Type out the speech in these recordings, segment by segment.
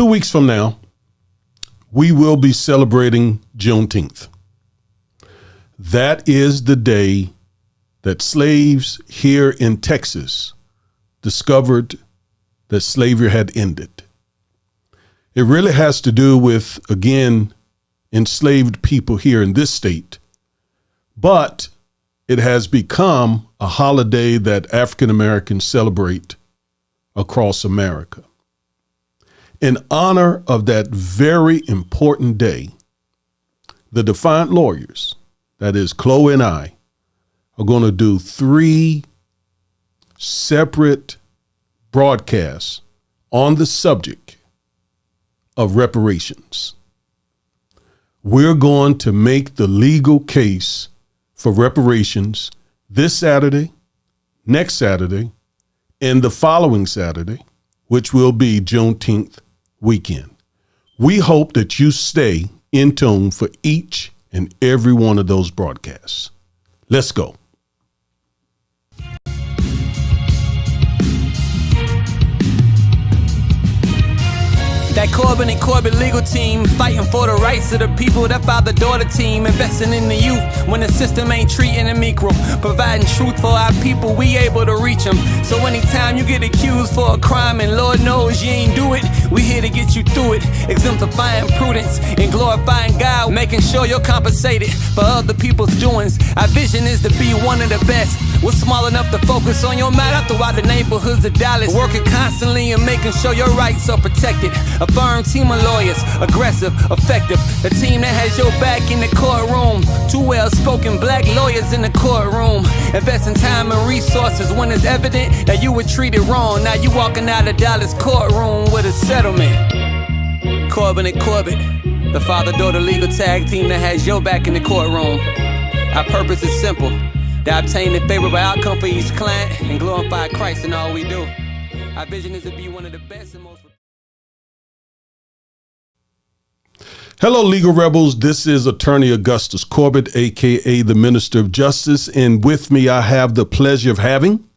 weeks from now, we will be celebrating Juneteenth. That is the day that slaves here in Texas discovered that slavery had ended. It really has to do with, again, enslaved people here in this state, but it has become a holiday that African Americans celebrate across America. In honor of that very important day, the Defiant Lawyers, that is Chloe and I, are going to do 3 separate broadcasts on the subject of reparations. We're going to make the legal case for reparations this Saturday, next Saturday, and the following Saturday, which will be Juneteenth weekend. We hope that you stay in tune for each and every one of those broadcasts. Let's go. That Corbin and Corbett legal team fighting for the rights of the people. That father-daughter team investing in the youth when the system ain't treating them equal. Providing truth for our people, we able to reach them. So anytime you get accused for a crime and Lord knows you ain't do it, we here to get you through it. Exemplifying prudence and glorifying God, making sure you're compensated for other people's doings. Our vision is to be one of the best. We're small enough to focus on your matter throughout the neighborhoods of Dallas. Working constantly and making sure your rights are protected. A firm team of lawyers, aggressive, effective. A team that has your back in the courtroom. 2 well-spoken black lawyers in the courtroom. Investing time and resources when it's evident that you were treated wrong. Now you walking out of Dallas courtroom with a settlement. Corbin and Corbett, the father-daughter legal tag team that has your back in the courtroom. Our purpose is simple. To obtain a favorable outcome for each client and glorify Christ in all we do. Our vision is to be one of the best and most... Hello, legal rebels. This is Attorney Augustus Corbett, a.k.a. the Minister of Justice. And with me, I have the pleasure of having...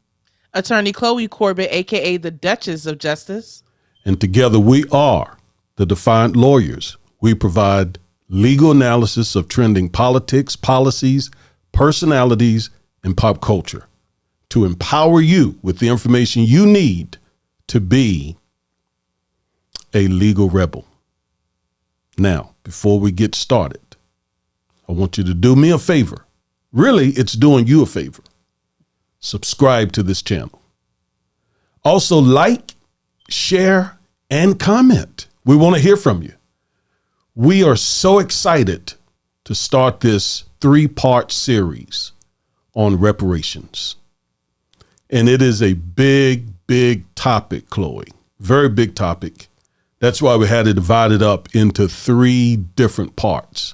Attorney Chloe Corbett, a.k.a. the Duchess of Justice. And together we are the Defiant Lawyers. We provide legal analysis of trending politics, policies, personalities, and pop culture to empower you with the information you need to be a legal rebel. Now, before we get started, I want you to do me a favor. Really, it's doing you a favor. Subscribe to this channel. Also, like, share, and comment. We want to hear from you. We are so excited to start this 3-part series on reparations. And it is a big, big topic, Chloe. Very big topic. That's why we had it divided up into 3 different parts,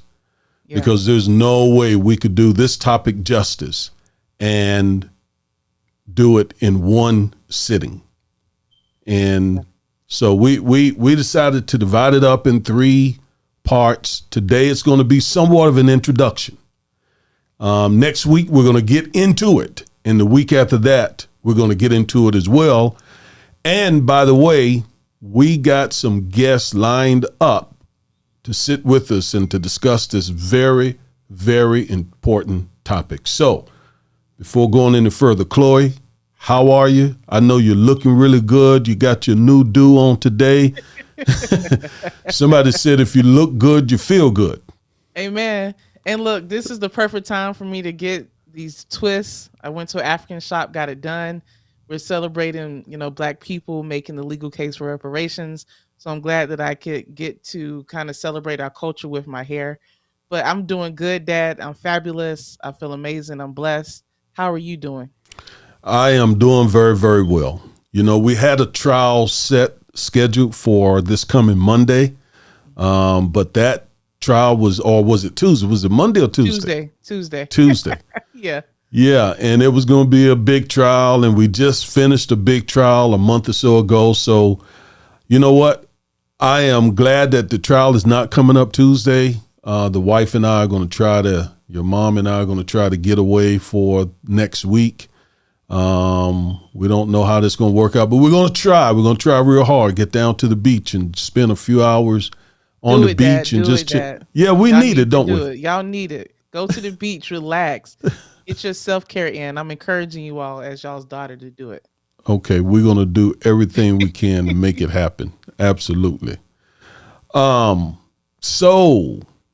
because there's no way we could do this topic justice and do it in one sitting. And so we decided to divide it up in 3 parts. Today it's going to be somewhat of an introduction. Next week we're going to get into it. And the week after that, we're going to get into it as well. And by the way, we got some guests lined up to sit with us and to discuss this very, very important topic. So before going any further, Chloe, how are you? I know you're looking really good. You got your new do on today. Somebody said if you look good, you feel good. Amen. And look, this is the perfect time for me to get these twists. I went to an African shop, got it done. We're celebrating, Black people making the legal case for reparations. So I'm glad that I could get to kind of celebrate our culture with my hair. But I'm doing good, Dad. I'm fabulous. I feel amazing. I'm blessed. How are you doing? I am doing very, very well. We had a trial scheduled for this coming Monday, but that trial was it Tuesday? Was it Monday or Tuesday? Tuesday. Yeah. Yeah, and it was going to be a big trial, and we just finished a big trial a month or so ago. So, you know what? I am glad that the trial is not coming up Tuesday. The wife and I are going to your mom and I are going to try to get away for next week. We don't know how this is going to work out, but we're going to try. We're going to try real hard, get down to the beach and spend a few hours on the beach and just chill. Yeah, we need it, don't we? Y'all need it. Go to the beach, relax, get your self-care in. I'm encouraging you all as y'all's daughter to do it. Okay, we're going to do everything we can to make it happen. Absolutely. So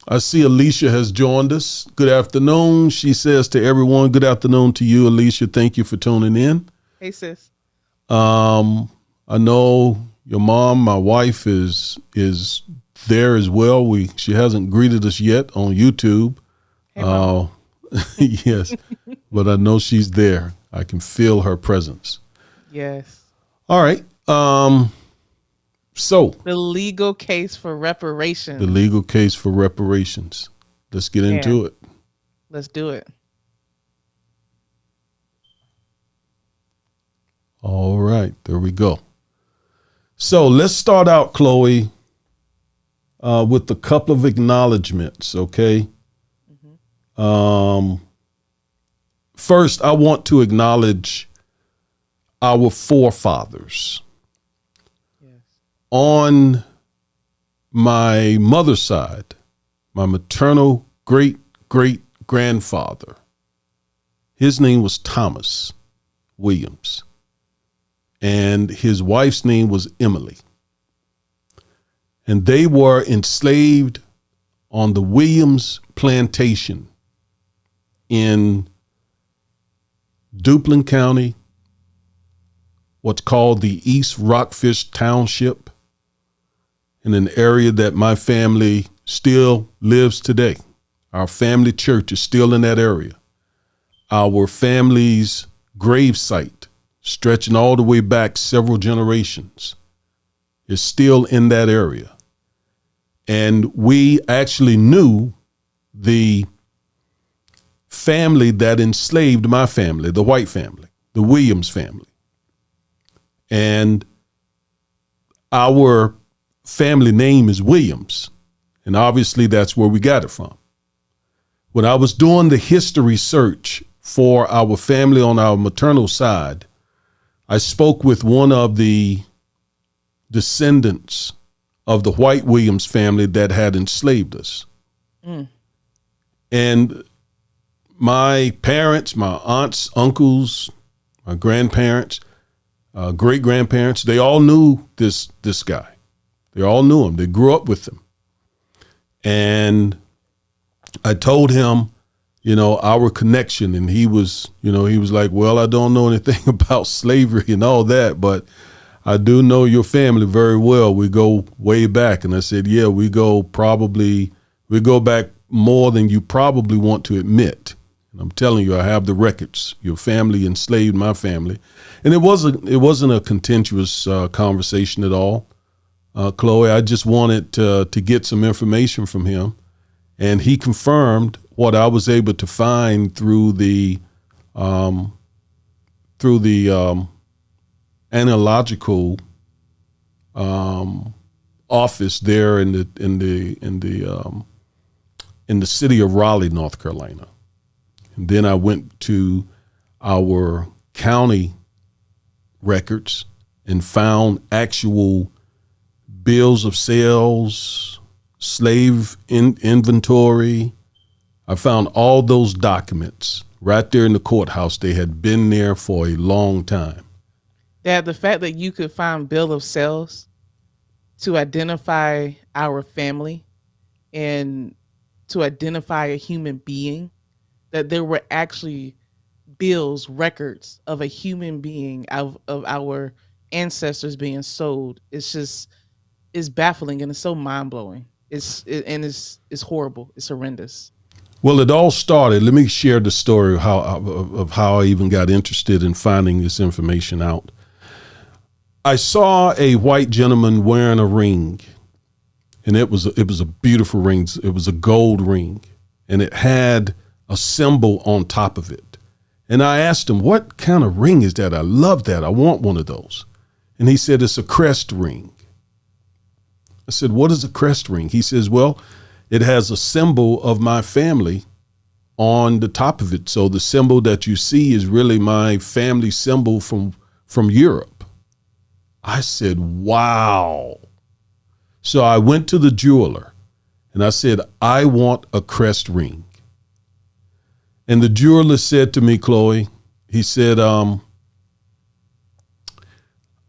I see Alicia has joined us. Good afternoon. She says to everyone, good afternoon to you, Alicia. Thank you for tuning in. Hey, sis. I know your mom, my wife, is there as well. She hasn't greeted us yet on YouTube. Hey, yes, but I know she's there. I can feel her presence. Yes. All right. So the legal case for reparations. The legal case for reparations. Let's get into it. Let's do it. All right, there we go. So let's start out, Chloe, with a couple of acknowledgments, okay? Mm-hmm. First, I want to acknowledge our forefathers. Yes. On my mother's side, my maternal great-great-grandfather, his name was Thomas Williams, and his wife's name was Emily. And they were enslaved on the Williams plantation in Duplin County, what's called the East Rockfish Township, in an area that my family still lives today. Our family church is still in that area. Our family's grave site, stretching all the way back several generations, is still in that area. And we actually knew the family that enslaved my family, the white family, the Williams family. And our family name is Williams. And obviously that's where we got it from. When I was doing the history search for our family on our maternal side, I spoke with one of the descendants of the white Williams family that had enslaved us. Mm. And my parents, my aunts, uncles, my grandparents, great-grandparents, they all knew this guy. They all knew him. They grew up with him. And I told him, our connection, and he was like, well, I don't know anything about slavery and all that, but I do know your family very well. We go way back. And I said, yeah, we go back more than you probably want to admit. And I'm telling you, I have the records. Your family enslaved my family. And it wasn't a contentious conversation at all. Chloe, I just wanted to get some information from him. And he confirmed what I was able to find through the analogical office there in the city of Raleigh, North Carolina. And then I went to our county records and found actual bills of sales, slave inventory. I found all those documents right there in the courthouse. They had been there for a long time. Dad, the fact that you could find bill of sales to identify our family and to identify a human being, that there were actually bills, records of a human being, of our ancestors being sold. It's baffling, and it's so mind-blowing. It's horrible. It's horrendous. Well, it all started. Let me share the story of how I even got interested in finding this information out. I saw a white gentleman wearing a ring, and it was a beautiful ring. It was a gold ring, and it had a symbol on top of it. And I asked him, what kind of ring is that? I love that. I want one of those. And he said, it's a crest ring. I said, what is a crest ring? He says, well, it has a symbol of my family on the top of it. So the symbol that you see is really my family symbol from Europe. I said, wow. So I went to the jeweler and I said, I want a crest ring. And the jeweler said to me, Chloe, he said,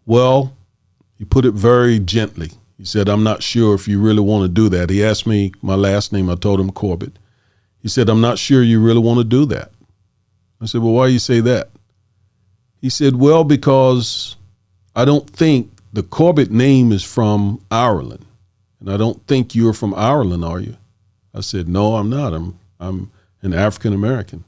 well, he put it very gently. He said, I'm not sure if you really want to do that. He asked me my last name. I told him Corbett. He said, I'm not sure you really want to do that. I said, well, why do you say that? He said, well, because I don't think the Corbett name is from Ireland. And I don't think you're from Ireland, are you? I said, no, I'm not. I'm an African American.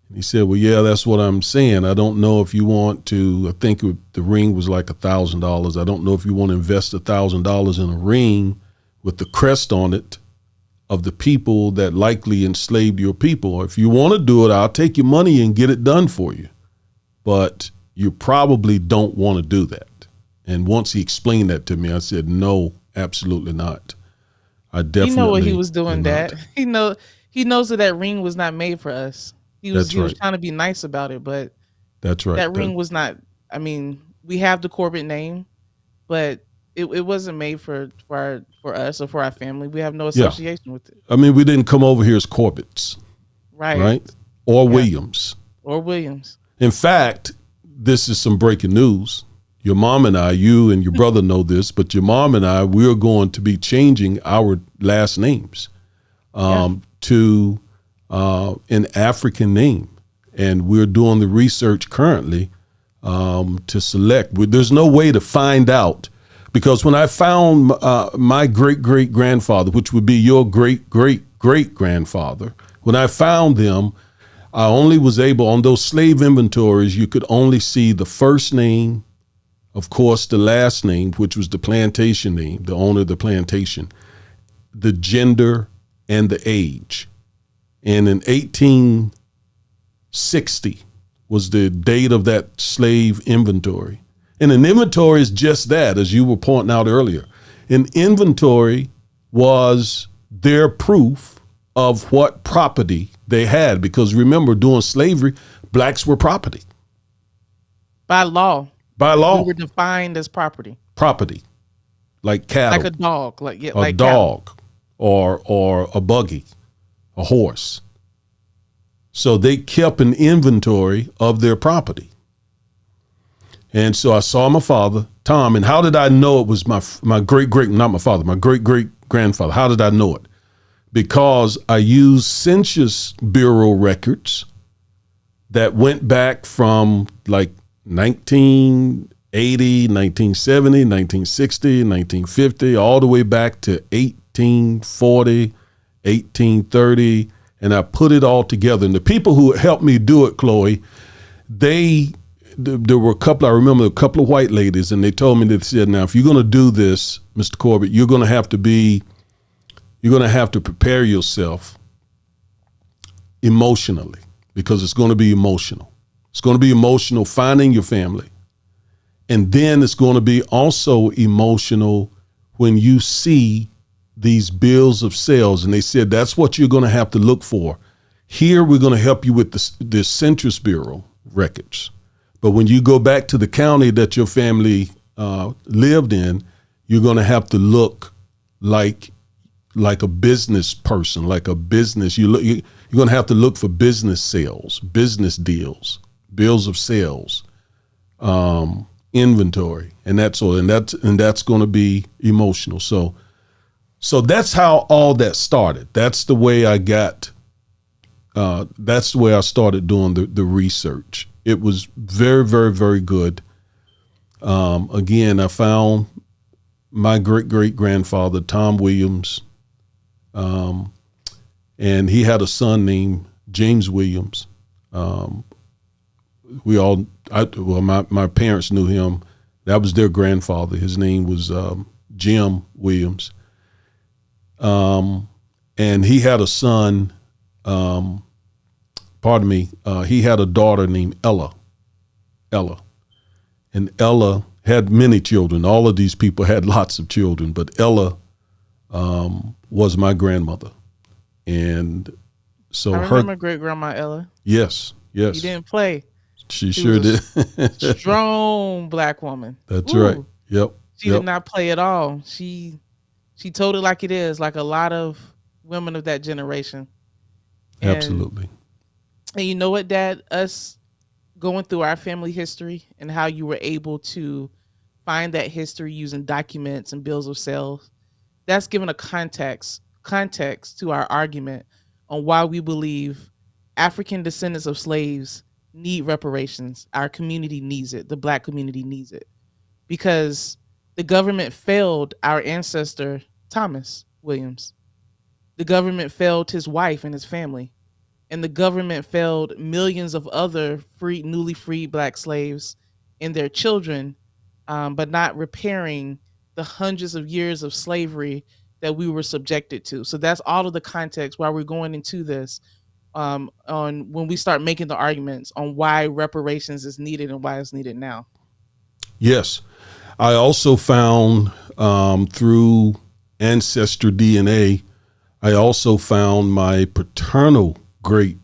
And he said, well, yeah, that's what I'm saying. I don't know if you want to, I think the ring was like $1,000. I don't know if you want to invest $1,000 in a ring with the crest on it of the people that likely enslaved your people. If you want to do it, I'll take your money and get it done for you. But you probably don't want to do that. And once he explained that to me, I said, no, absolutely not. I definitely. He know what he was doing. That he knows that ring was not made for us. He was trying to be nice about it, but that's right. That ring was not. I mean, we have the Corbett name, but it wasn't made for us or for our family. We have no association with it. I mean, we didn't come over here as Corbett's, right? Or Williams. Or Williams. In fact, this is some breaking news. Your mom and I, you and your brother know this, but your mom and I, we're going to be changing our last names to an African name. And we're doing the research currently to select. There's no way to find out, because when I found my great-great-grandfather, which would be your great-great-great-grandfather, when I found them, I only was able, on those slave inventories, you could only see the first name, of course, the last name, which was the plantation name, the owner of the plantation, the gender, and the age. And in 1860 was the date of that slave inventory. And an inventory is just that, as you were pointing out earlier. An inventory was their proof of what property they had. Because remember, during slavery, blacks were property. By law. By law. We were defined as property. Property. Like cattle. Like a dog. Like a dog. Or a buggy. A horse. So they kept an inventory of their property. And so I saw my father, Tom, and how did I know it was my great-great-grandfather? How did I know it? Because I used Census Bureau records that went back from like 1980, 1970, 1960, 1950, all the way back to 1840, 1830, and I put it all together. And the people who helped me do it, Chloe, there were I remember a couple of white ladies, and they told me, they said, now, if you're going to do this, Mr. Corbett, you're going to have to prepare yourself emotionally, because it's going to be emotional. It's going to be emotional finding your family. And then it's going to be also emotional when you see these bills of sales. And they said, that's what you're going to have to look for. Here, we're going to help you with the Census Bureau records. But when you go back to the county that your family lived in, you're going to have to look like a business person, like a business. You're going to have to look for business sales, business deals, bills of sales, inventory, and that's going to be emotional. So that's how all that started. That's the way I got. That's the way I started doing the research. It was very, very, very good. Again, I found my great-great-grandfather, Tom Williams, and he had a son named James Williams. My parents knew him. That was their grandfather. His name was Jim Williams. And he had a son, he had a daughter named Ella. And Ella had many children. All of these people had lots of children, but Ella was my grandmother. And So I remember great grandma Ella. yes, She didn't play. she She sure was did. a strong black woman. That's right. Ooh, Yep, she did not play at all. She told it like it is, like a lot of women of that generation. And absolutely. and you know what, Dad? Us going through our family history and how you were able to find that history using documents and bills of sales, that's given a context to our argument on why we believe African descendants of slaves need reparations. Our community needs it. The black community needs it because the government failed our ancestor Thomas Williams. The government failed his wife and his family, and the government failed millions of other newly freed black slaves and their children, but not repairing the hundreds of years of slavery that we were subjected to. So that's all of the context why we're going into this, on when we start making the arguments on why reparations is needed and why it's needed now. Yes. I also found through ancestor DNA, I also found my paternal great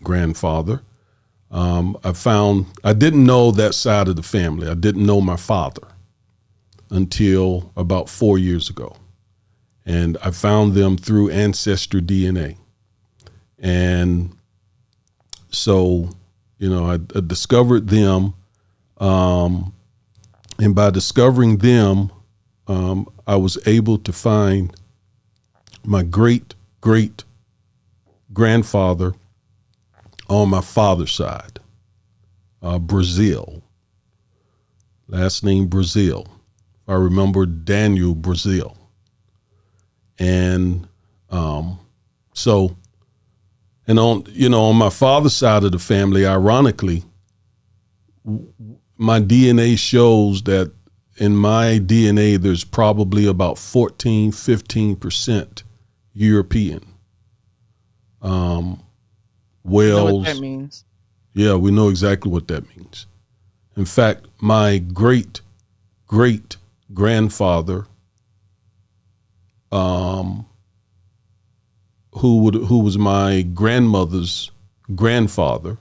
grandfather. I didn't know that side of the family. I didn't know my father until about 4 years ago. And I found them through ancestor DNA. And so, I discovered them. And by discovering them, I was able to find my great grandfather on my father's side, Brazil, last name Brazil. I remember Daniel Brazil. And on my father's side of the family, ironically, my DNA shows that in my DNA, there's probably about 15% European. Wales. You know what that means? Yeah, we know exactly what that means. In fact, my great grandfather, who was my grandmother's grandfather,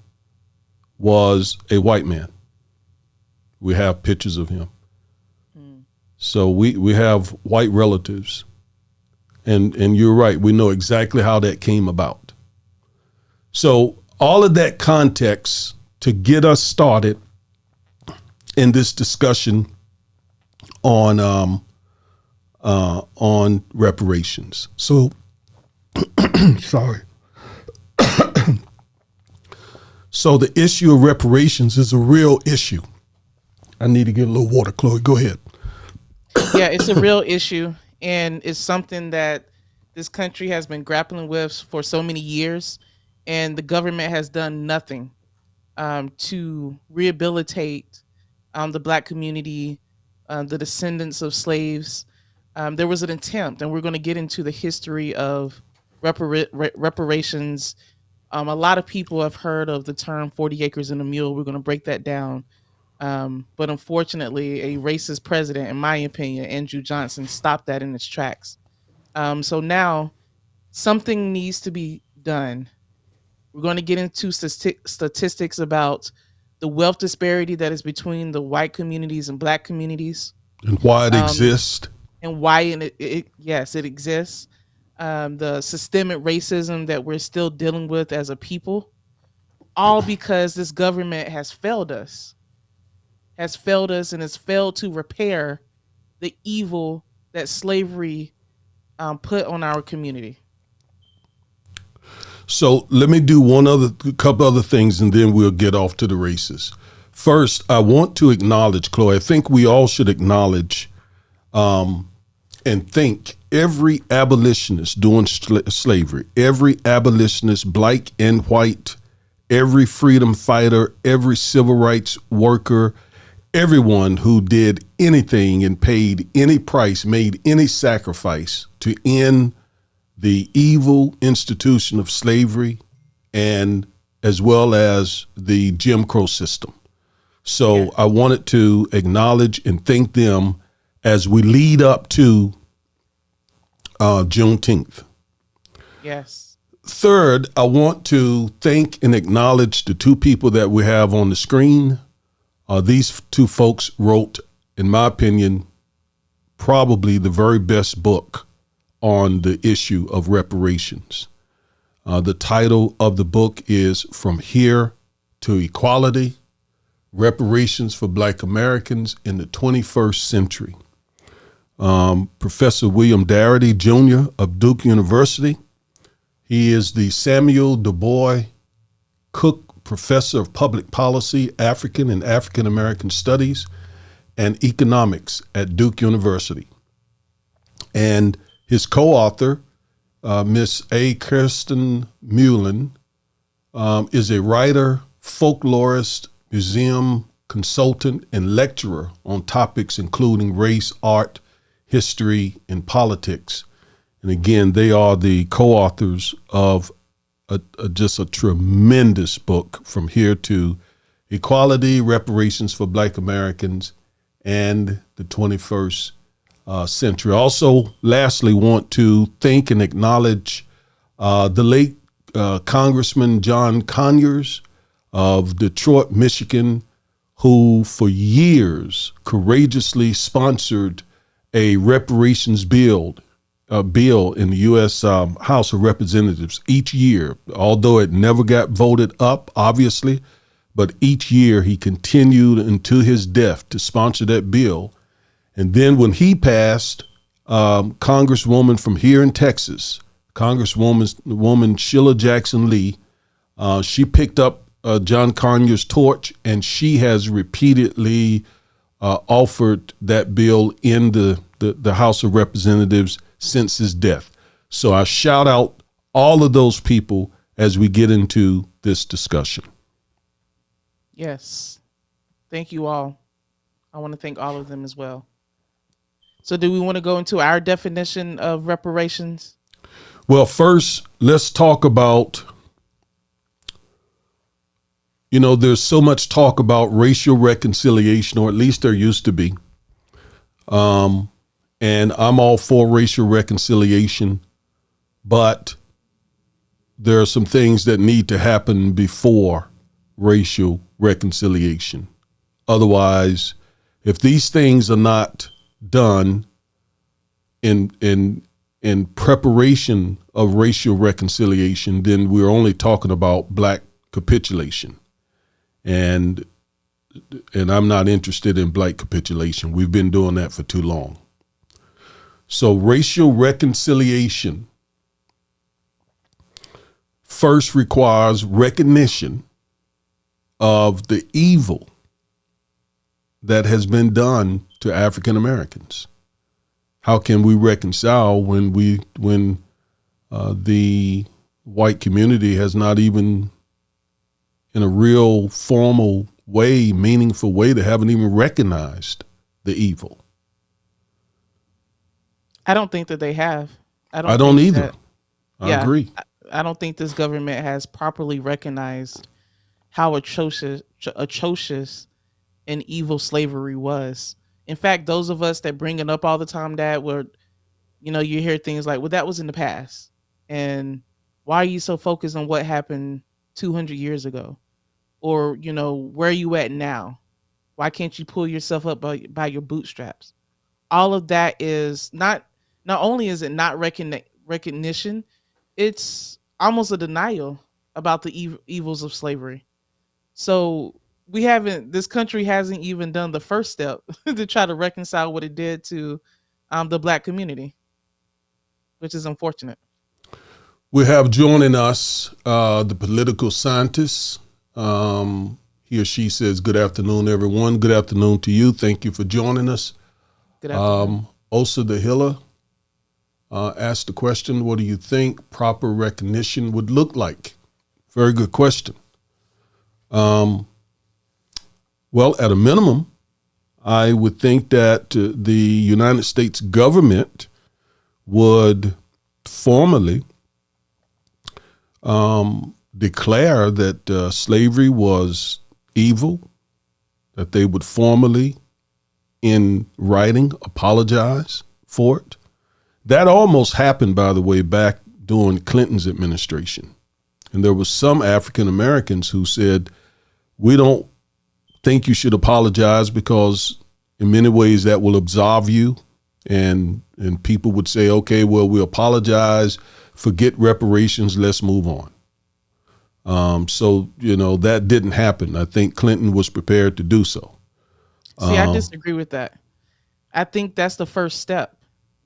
was a white man. We have pictures of him. So we have white relatives. And you're right, we know exactly how that came about. So all of that context to get us started in this discussion on reparations. So, sorry. So the issue of reparations is a real issue. I need to get a little water, Chloe. Go ahead. Yeah, it's a real issue, and it's something that this country has been grappling with for so many years, and the government has done nothing to rehabilitate the black community, the descendants of slaves. There was an attempt, and we're going to get into the history of reparations. A lot of people have heard of the term 40 acres and a mule. We're going to break that down. But unfortunately, a racist president, in my opinion, Andrew Johnson, stopped that in its tracks. So now something needs to be done. We're going to get into statistics about the wealth disparity that is between the white communities and black communities. And why it exists. And why yes, it exists. The systemic racism that we're still dealing with as a people, all because this government has failed us and has failed to repair the evil that slavery put on our community. So let me do couple other things, and then we'll get off to the races. First, I want to acknowledge, Chloe, I think we all should acknowledge and thank every abolitionist during slavery, every abolitionist, black and white, every freedom fighter, every civil rights worker, everyone who did anything and paid any price, made any sacrifice to end the evil institution of slavery, and as well as the Jim Crow system. So I wanted to acknowledge and thank them as we lead up to Juneteenth. Yes. third, I want to thank and acknowledge the two people that we have on the screen. These two folks wrote, in my opinion, probably the very best book on the issue of reparations. The title of the book is From Here to Equality, Reparations for Black Americans in the 21st Century. Professor William Darity, Jr. of Duke University. He is the Samuel Du Bois Cook Professor of Public Policy, African and African American Studies, and Economics at Duke University. And his co-author, Miss A. Kirsten Mullen, is a writer, folklorist, museum consultant, and lecturer on topics including race, art, history, and politics. And again, they are the co-authors of just a tremendous book, From Here to Equality, Reparations for Black Americans and the 21st century. Also, lastly, want to thank and acknowledge the late Congressman John Conyers of Detroit, Michigan, who for years courageously sponsored a reparations bill in the U.S. House of Representatives each year, although it never got voted up, obviously, but each year he continued until his death to sponsor that bill. And then when he passed, Congresswoman from here in Texas, Congresswoman Sheila Jackson Lee, she picked up John Conyers' torch, and she has repeatedly offered that bill in the House of Representatives since his death. So I shout out all of those people as we get into this discussion. Yes. Thank you all. I want to thank all of them as well. So do we want to go into our definition of reparations? Well, first, let's talk about, there's so much talk about racial reconciliation, or at least there used to be. And I'm all for racial reconciliation, but there are some things that need to happen before racial reconciliation. Otherwise, if these things are not done in preparation of racial reconciliation, then we're only talking about black capitulation. And I'm not interested in black capitulation. We've been doing that for too long. So racial reconciliation first requires recognition of the evil that has been done to African Americans. How can we reconcile when the white community has not even, in a real formal way, meaningful way, they haven't even recognized the evil? I don't think that they have. I don't either. I agree. I don't think this government has properly recognized how atrocious and evil slavery was. In fact, those of us that bring it up all the time, Dad, where, you hear things like, well, that was in the past. And why are you so focused on what happened 200 years ago? Or, where are you at now? Why can't you pull yourself up by your bootstraps? All of that is not only is it not recognition, it's almost a denial about the evils of slavery. So this country hasn't even done the first step to try to reconcile what it did to the black community, which is unfortunate. We have joining us the political scientist. He or she says, good afternoon, everyone. Good afternoon to you. Thank you for joining us. Good afternoon. Osa DeHilla asked the question, what do you think proper recognition would look like? Very good question. Well, at a minimum, I would think that the United States government would formally declare that slavery was evil, that they would formally, in writing, apologize for it. That almost happened, by the way, back during Clinton's administration. And there were some African Americans who said, we don't think you should apologize because in many ways that will absolve you. And people would say, okay, well, we apologize, forget reparations, let's move on. So, that didn't happen. I think Clinton was prepared to do so. See, I disagree with that. I think that's the first step.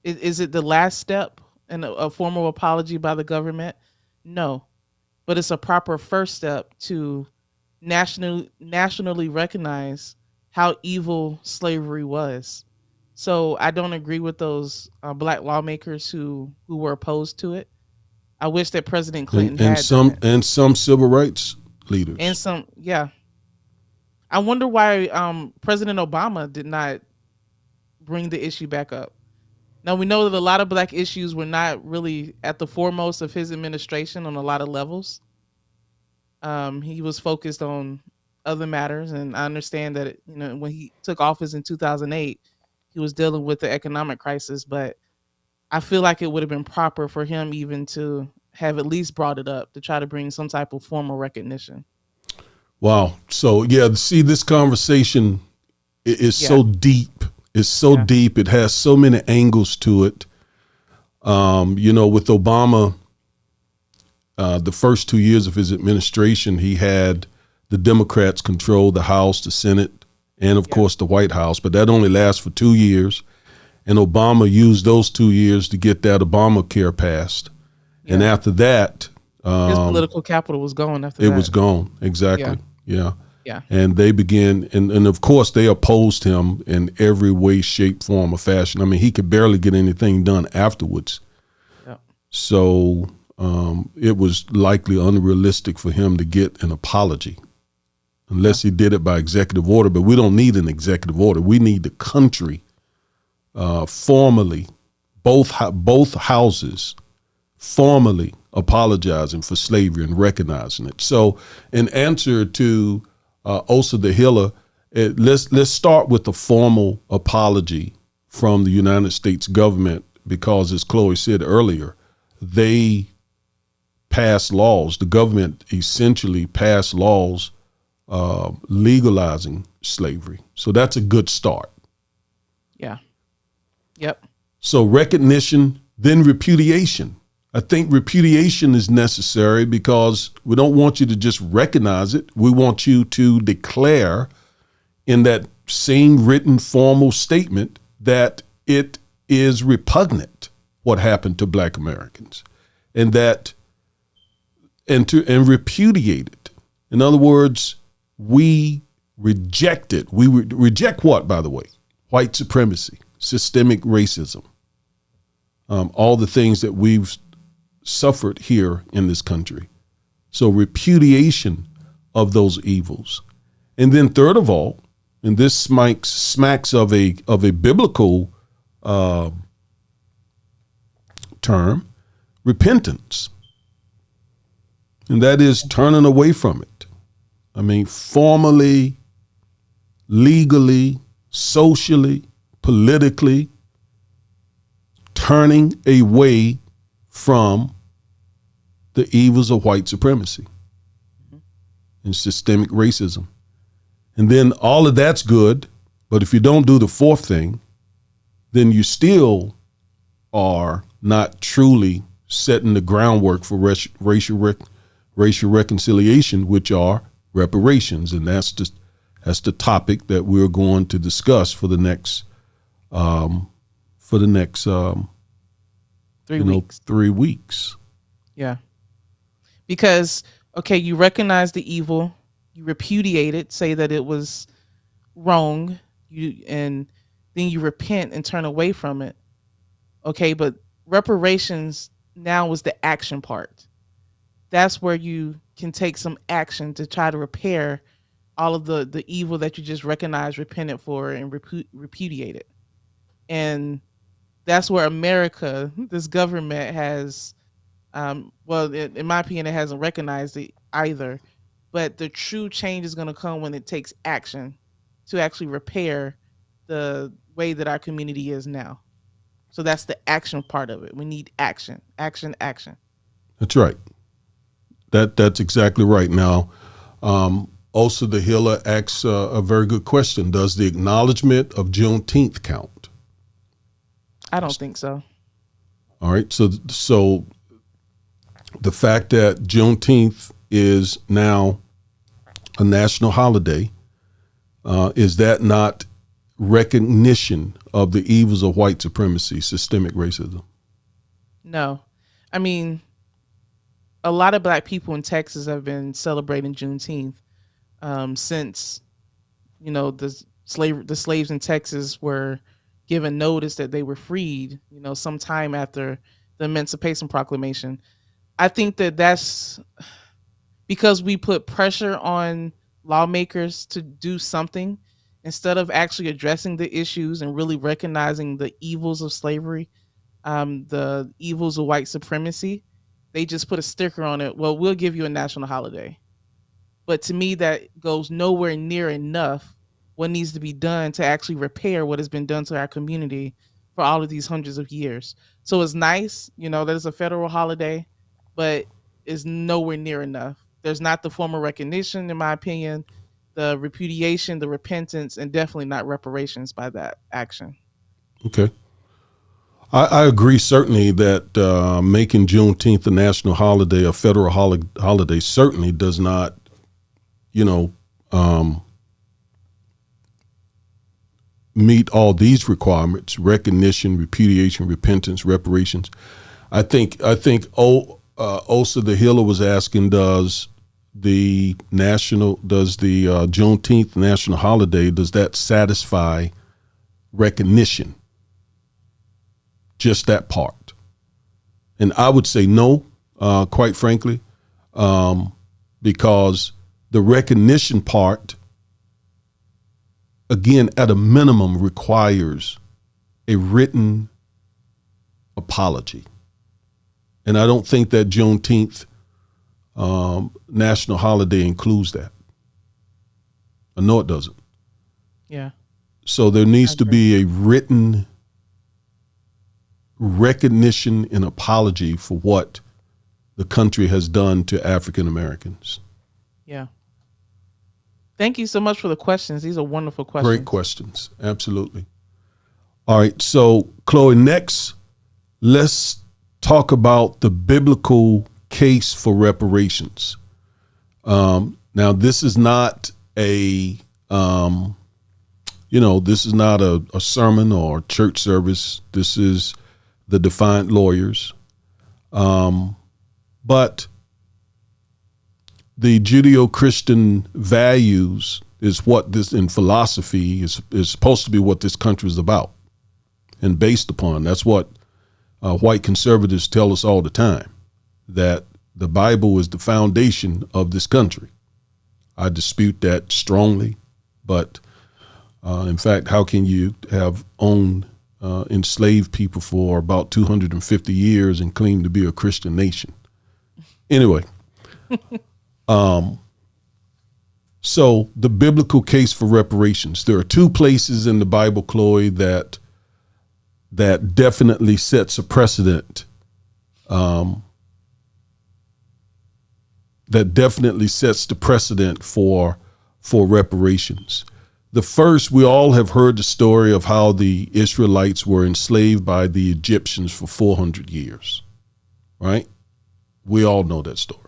Is it the last step in a formal apology by the government? No, but it's a proper first step to nationally recognize how evil slavery was. So I don't agree with those black lawmakers who were opposed to it. I wish that President Clinton and had some done it. and some civil rights leaders. And some, yeah. I wonder why President Obama did not bring the issue back up. Now, we know that a lot of black issues were not really at the foremost of his administration on a lot of levels. He was focused on other matters, and I understand that when he took office in 2008, he was dealing with the economic crisis. But I feel like it would have been proper for him even to have at least brought it up to try to bring some type of formal recognition. Wow. So yeah, see, this conversation is so deep. It's so deep. It has so many angles to it. With Obama, the first 2 years of his administration, he had the Democrats control the House, the Senate, and of course the White House. But that only lasts for 2 years. And Obama used those 2 years to get that Obamacare passed. Yeah. And after that, his political capital was gone after that. It was gone. Exactly. Yeah. Yeah. And they began, and of course they opposed him in every way, shape, form, or fashion. I mean, he could barely get anything done afterwards. Yeah. So it was likely unrealistic for him to get an apology unless he did it by executive order. But we don't need an executive order. We need the country formally, both houses formally apologizing for slavery and recognizing it. So in answer to Osa the Healer, let's start with the formal apology from the United States government, because as Chloe said earlier, they passed laws. The government essentially passed laws legalizing slavery. So that's a good start. Yeah. Yep. So recognition, then repudiation. I think repudiation is necessary because we don't want you to just recognize it. We want you to declare in that same written formal statement that it is repugnant what happened to Black Americans, and repudiate it. In other words, we reject it. We reject what, by the way? White supremacy, systemic racism, all the things that we've suffered here in this country. So repudiation of those evils. And then third of all, and this smacks of a biblical term, repentance. And that is turning away from it. I mean, formally, legally, socially, politically, turning away from the evils of white supremacy and systemic racism. And then all of that's good, but if you don't do the fourth thing, then you still are not truly setting the groundwork for racial reconciliation, which are reparations. And that's the topic that we're going to discuss for the next 3 weeks. Yeah. Because, okay, you recognize the evil, you repudiate it, say that it was wrong, and then you repent and turn away from it. Okay, but reparations now is the action part. That's where you can take some action to try to repair all of the evil that you just recognized, repented for, and repudiated. And that's where America, this government has, in my opinion, it hasn't recognized it either. But the true change is going to come when it takes action to actually repair the way that our community is now. So that's the action part of it. We need action, action, action. That's right. That's exactly right. Now, Osa the Healer asks a very good question. Does the acknowledgement of Juneteenth count? I don't think so. All right. So the fact that Juneteenth is now a national holiday, is that not recognition of the evils of white supremacy, systemic racism? No. I mean, a lot of Black people in Texas have been celebrating Juneteenth since, the slaves in Texas were given notice that they were freed, sometime after the Emancipation Proclamation. I think that that's because we put pressure on lawmakers to do something instead of actually addressing the issues and really recognizing the evils of slavery, the evils of white supremacy. They just put a sticker on it. Well, we'll give you a national holiday. But to me, that goes nowhere near enough what needs to be done to actually repair what has been done to our community for all of these hundreds of years. So it's nice, that it's a federal holiday, but it's nowhere near enough. There's not the formal recognition, in my opinion, the repudiation, the repentance, and definitely not reparations by that action. Okay. I agree certainly that making Juneteenth a national holiday, a federal holiday, certainly does not, meet all these requirements: recognition, repudiation, repentance, reparations. I think Osa the Healer was asking, does the Juneteenth national holiday, does that satisfy recognition? Just that part. And I would say no, quite frankly, because the recognition part, again, at a minimum, requires a written apology. And I don't think that Juneteenth national holiday includes that. I know it doesn't. Yeah. So there needs to be a written recognition and apology for what the country has done to African Americans. Yeah. Thank you so much for the questions. These are wonderful questions. Great questions. Absolutely. All right. So, Chloe, next, let's talk about the biblical case for reparations. Now, this is not this is not a sermon or church service. This is the Defiant Lawyers. But the Judeo-Christian values is what this, in philosophy, is supposed to be what this country is about and based upon. That's what white conservatives tell us all the time, that the Bible is the foundation of this country. I dispute that strongly, but in fact, how can you have owned enslaved people for about 250 years and claim to be a Christian nation? Anyway, so the biblical case for reparations. There are two places in the Bible, Chloe, that definitely sets a precedent. That definitely sets the precedent for reparations. The first, we all have heard the story of how the Israelites were enslaved by the Egyptians for 400 years, right? We all know that story.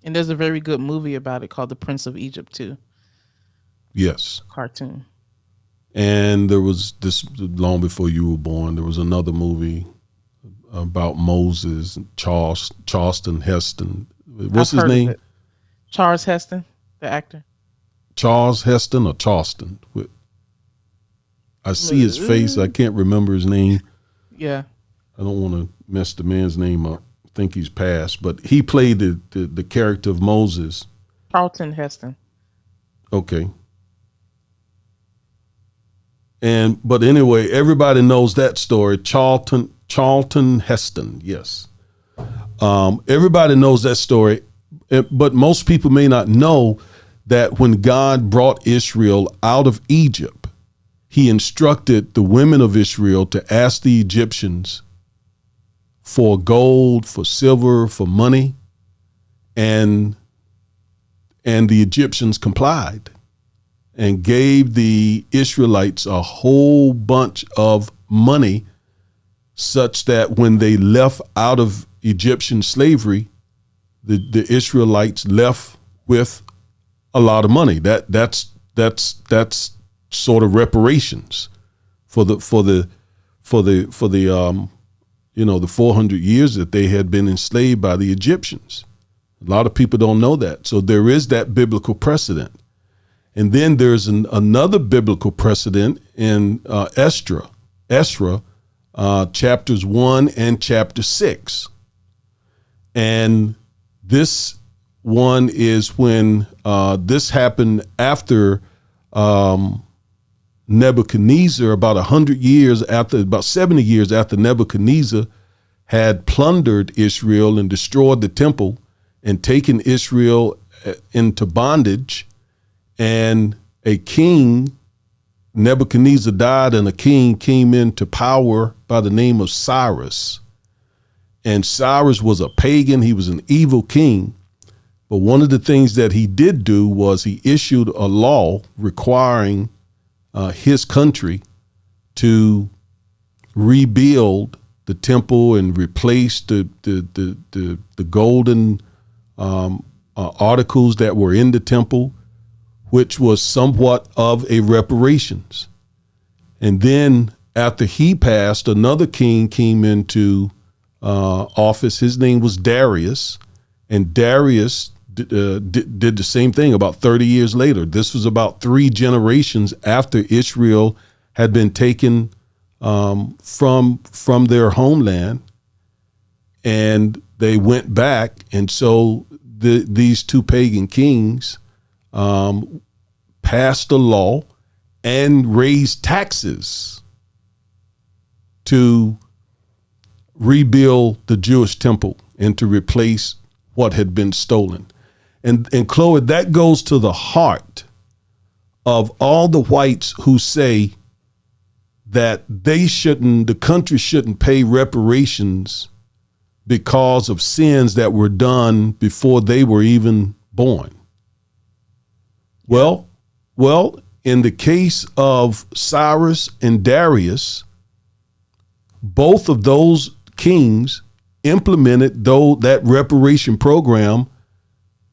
And there's a very good movie about it called The Prince of Egypt, too. Yes. Cartoon. And there was this, long before you were born, there was another movie about Moses, Charleston Heston. What's his name? Charles Heston, the actor. Charles Heston or Charleston? I see his face. I can't remember his name. Yeah. I don't want to mess the man's name up. I think he's passed, but he played the character of Moses. Charlton Heston. Okay. But anyway, everybody knows that story. Charlton Heston. Yes. Everybody knows that story, but most people may not know that when God brought Israel out of Egypt, he instructed the women of Israel to ask the Egyptians for gold, for silver, for money, and the Egyptians complied and gave the Israelites a whole bunch of money, such that when they left out of Egyptian slavery, the Israelites left with a lot of money. That's sort of reparations for the 400 years that they had been enslaved by the Egyptians. A lot of people don't know that. So there is that biblical precedent. And then there's another biblical precedent in Esdras, chapters 1 and chapter 6. And this one is when this happened after Nebuchadnezzar, about 100 years after, about 70 years after Nebuchadnezzar had plundered Israel and destroyed the temple and taken Israel into bondage. And a king, Nebuchadnezzar died, and a king came into power by the name of Cyrus. And Cyrus was a pagan. He was an evil king. But one of the things that he did do was he issued a law requiring his country to rebuild the temple and replace the golden articles that were in the temple, which was somewhat of a reparations. And then after he passed, another king came into office. His name was Darius, and Darius did the same thing about 30 years later. This was about 3 generations after Israel had been taken from their homeland, and they went back. And so these 2 pagan kings passed a law and raised taxes to rebuild the Jewish temple and to replace what had been stolen. And Chloe, that goes to the heart of all the whites who say that the country shouldn't pay reparations because of sins that were done before they were even born. Well, in the case of Cyrus and Darius, both of those kings implemented that reparation program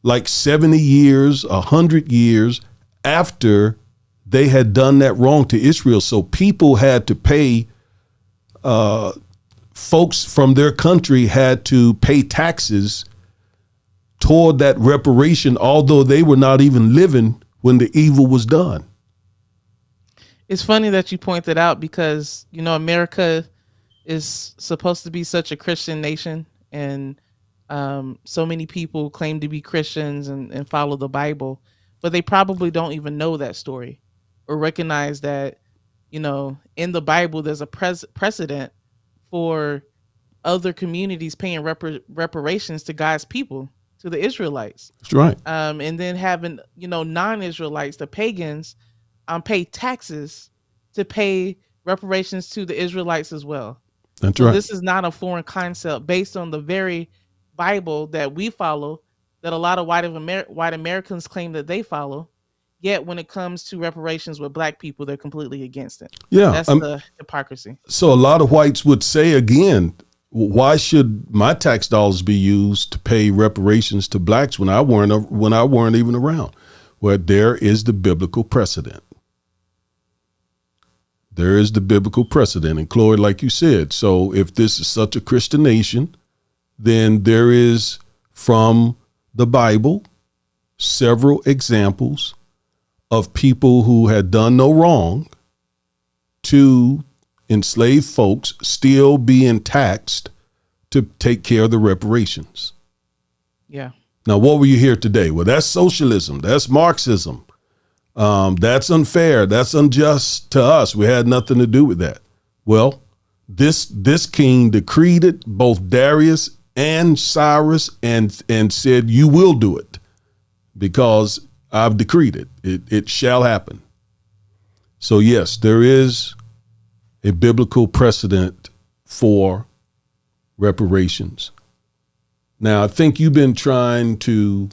like 70 years, 100 years after they had done that wrong to Israel. So people had to pay, folks from their country had to pay taxes toward that reparation, although they were not even living when the evil was done. It's funny that you point that out because, America is supposed to be such a Christian nation, and so many people claim to be Christians and follow the Bible, but they probably don't even know that story or recognize that, in the Bible, there's a precedent for other communities paying reparations to God's people, to the Israelites. That's right. And then having, non-Israelites, the pagans, pay taxes to pay reparations to the Israelites as well. That's so right. This is not a foreign concept based on the very Bible that we follow, that a lot of white Americans claim that they follow. Yet when it comes to reparations with black people, they're completely against it. Yeah. That's the hypocrisy. So a lot of whites would say again, why should my tax dollars be used to pay reparations to blacks when I weren't even around? Well, there is the biblical precedent. There is the biblical precedent. And Chloe, like you said, so if this is such a Christian nation, then there is from the Bible several examples of people who had done no wrong to enslaved folks still being taxed to take care of the reparations. Yeah. Now, what will you hear today? Well, that's socialism. That's Marxism. That's unfair. That's unjust to us. We had nothing to do with that. Well, this king decreed it, both Darius and Cyrus, and said, you will do it because I've decreed it. It shall happen. So yes, there is a biblical precedent for reparations. Now, I think you've been trying to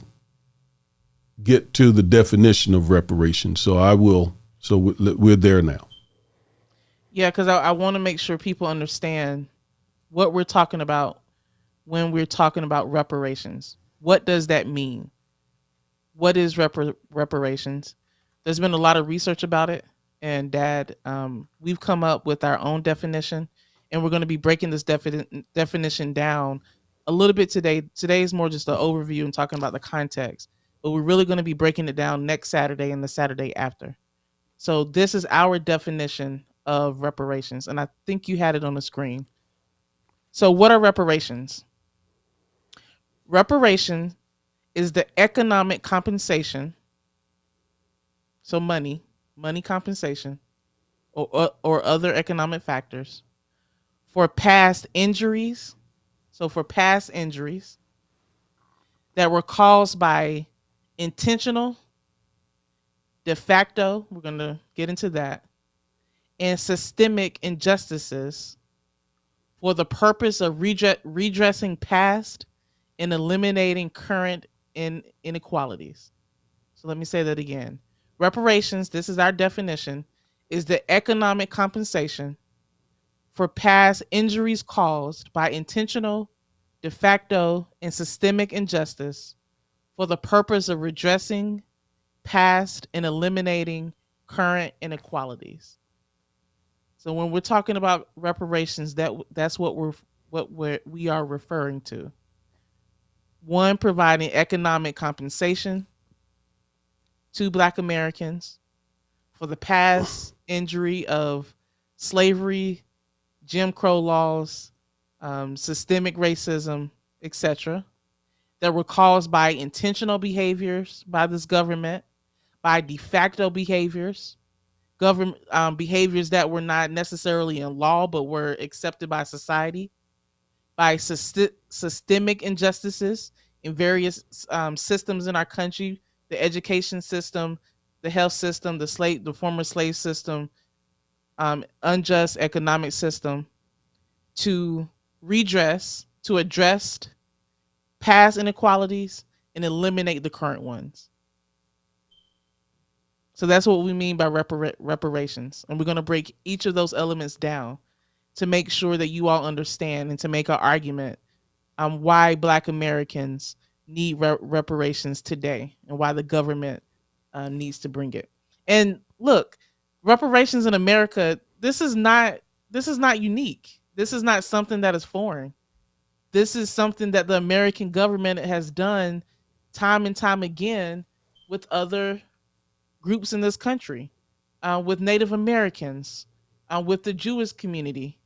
get to the definition of reparations, so we're there now. Yeah, because I want to make sure people understand what we're talking about when we're talking about reparations. What does that mean? What is reparations? There's been a lot of research about it, and Dad, we've come up with our own definition, and we're going to be breaking this definition down a little bit today. Today is more just an overview and talking about the context, but we're really going to be breaking it down next Saturday and the Saturday after. So this is our definition of reparations, and I think you had it on the screen. So what are reparations? Reparation is the economic compensation, so money compensation, or other economic factors for past injuries. So for past injuries that were caused by intentional, de facto, we're going to get into that, and systemic injustices for the purpose of redressing past and eliminating current inequalities. So let me say that again. Reparations, this is our definition, is the economic compensation for past injuries caused by intentional, de facto, and systemic injustice for the purpose of redressing past and eliminating current inequalities. So when we're talking about reparations, that's what we are referring to. One, providing economic compensation to Black Americans for the past injury of slavery, Jim Crow laws, systemic racism, etc., that were caused by intentional behaviors by this government, by de facto behaviors, government behaviors that were not necessarily in law but were accepted by society, by systemic injustices in various systems in our country, the education system, the health system, the former slave system, unjust economic system, to address past inequalities and eliminate the current ones. So that's what we mean by reparations. And we're going to break each of those elements down to make sure that you all understand and to make our argument on why Black Americans need reparations today and why the government needs to bring it. And look, reparations in America, this is not unique. This is not something that is foreign. This is something that the American government has done time and time again with other groups in this country, with Native Americans, with the Jewish community.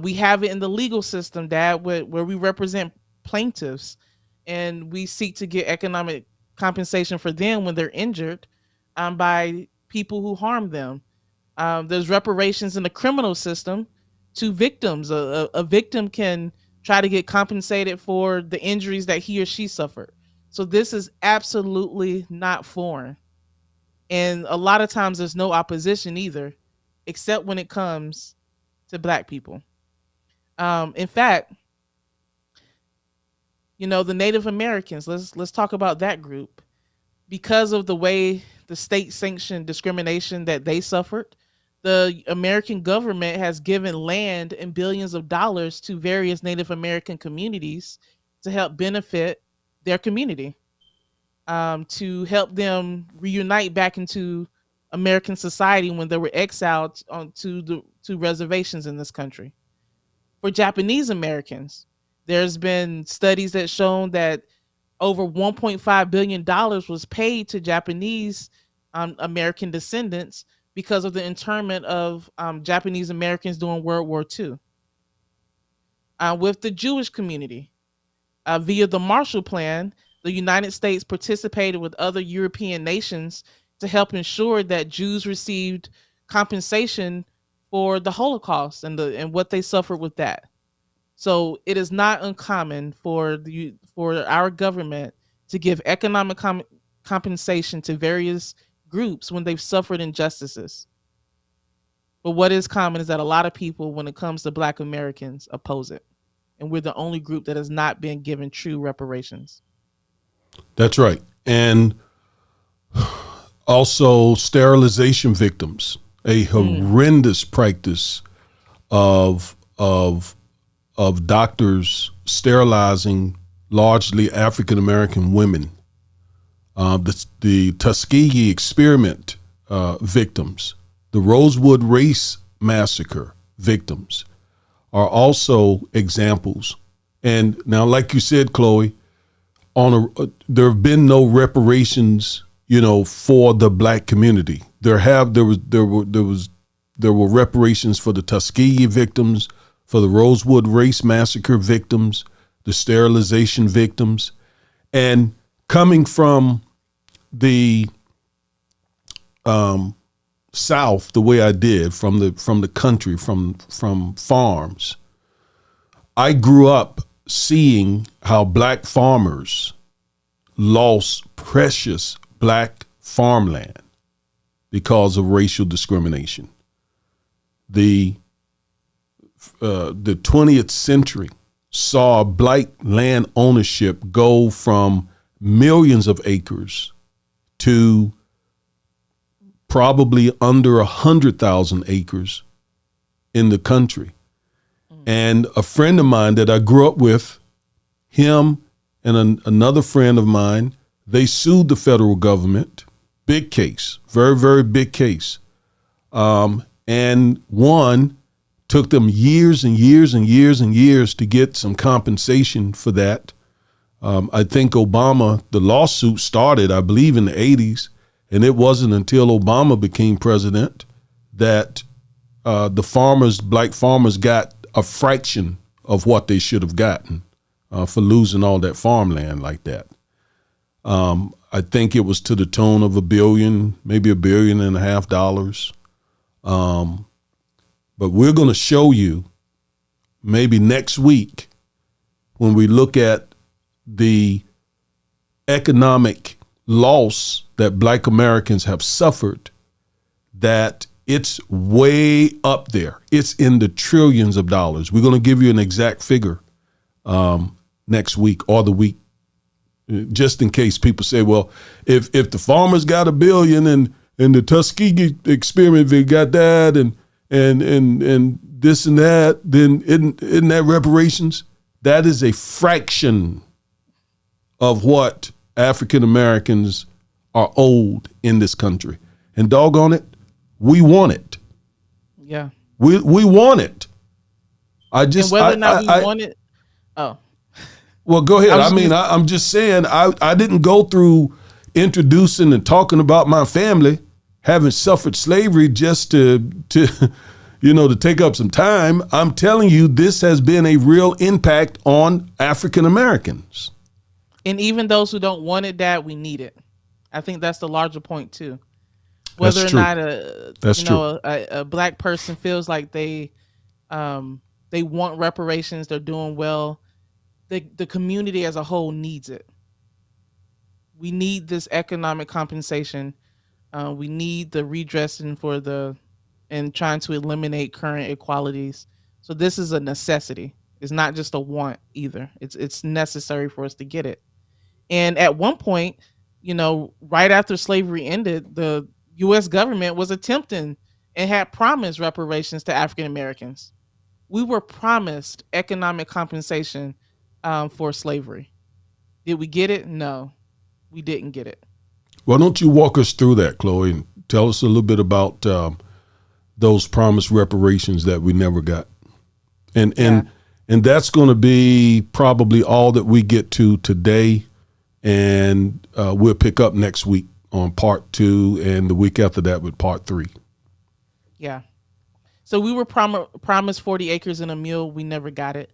We have it in the legal system, Dad, where we represent plaintiffs and we seek to get economic compensation for them when they're injured by people who harm them. There's reparations in the criminal system to victims. A victim can try to get compensated for the injuries that he or she suffered. So this is absolutely not foreign. And a lot of times there's no opposition either, except when it comes to Black people. In fact, the Native Americans, let's talk about that group. Because of the way the state sanctioned discrimination that they suffered, the American government has given land and billions of dollars to various Native American communities to help benefit their community, to help them reunite back into American society when they were exiled to reservations in this country. For Japanese Americans, there's been studies that shown that over $1.5 billion was paid to Japanese American descendants because of the internment of Japanese Americans during World War II. With the Jewish community, via the Marshall Plan, the United States participated with other European nations to help ensure that Jews received compensation for the Holocaust and what they suffered with that. So it is not uncommon for our government to give economic compensation to various groups when they've suffered injustices. But what is common is that a lot of people, when it comes to Black Americans, oppose it. and we're the only group that has not been given true reparations. That's right. And also sterilization victims, a horrendous practice of of of doctors sterilizing largely African American women. The Tuskegee experiment victims, the Rosewood Race Massacre victims are also examples. And now, like you said, Chloe, there have been no reparations, for the black community. There were reparations for the Tuskegee victims, for the Rosewood Race Massacre victims, the sterilization victims, and coming from the South, the way I did, from the country, from farms, I grew up seeing how black farmers lost precious black farmland because of racial discrimination. The 20th century saw black land ownership go from millions of acres to probably under 100,000 acres in the country. And a friend of mine that I grew up with, him and another friend of mine, they sued the federal government. Big case, very, very big case. And won. Took them years and years and years and years to get some compensation for that. I think the lawsuit started, I believe, in the 80s. And it wasn't until Obama became president that black farmers got a fraction of what they should have gotten for losing all that farmland like that. I think it was to the tune of $1 billion, maybe $1.5 billion. But we're going to show you maybe next week when we look at the economic loss that black Americans have suffered, that it's way up there. It's in the trillions of dollars. We're going to give you an exact figure next week or the week, just in case people say, well, if the farmers got $1 billion and the Tuskegee experiment they got that and this and that, then isn't that reparations? That is a fraction of what African Americans are owed in this country. And doggone it, we want it. Yeah. We want it. And whether or not we want it. Oh. Well, go ahead. I'm just saying, I didn't go through introducing and talking about my family having suffered slavery just to take up some time. I'm telling you, this has been a real impact on African Americans. And even those who don't want it, Dad, we need it. I think that's the larger point too. Whether or not a black person feels like they want reparations, they're doing well. The community as a whole needs it. We need this economic compensation. We need the redressing and trying to eliminate current inequalities. So this is a necessity. It's not just a want either. It's necessary for us to get it. And at one point, right after slavery ended, the U.S. government was attempting and had promised reparations to African Americans. We were promised economic compensation for slavery. Did we get it? No, we didn't get it. Why don't you walk us through that, Chloe, and tell us a little bit about those promised reparations that we never got. And that's going to be probably all that we get to today. And we'll pick up next week on part 2 and the week after that with part 3. Yeah. So we were promised 40 acres and a mule. We never got it.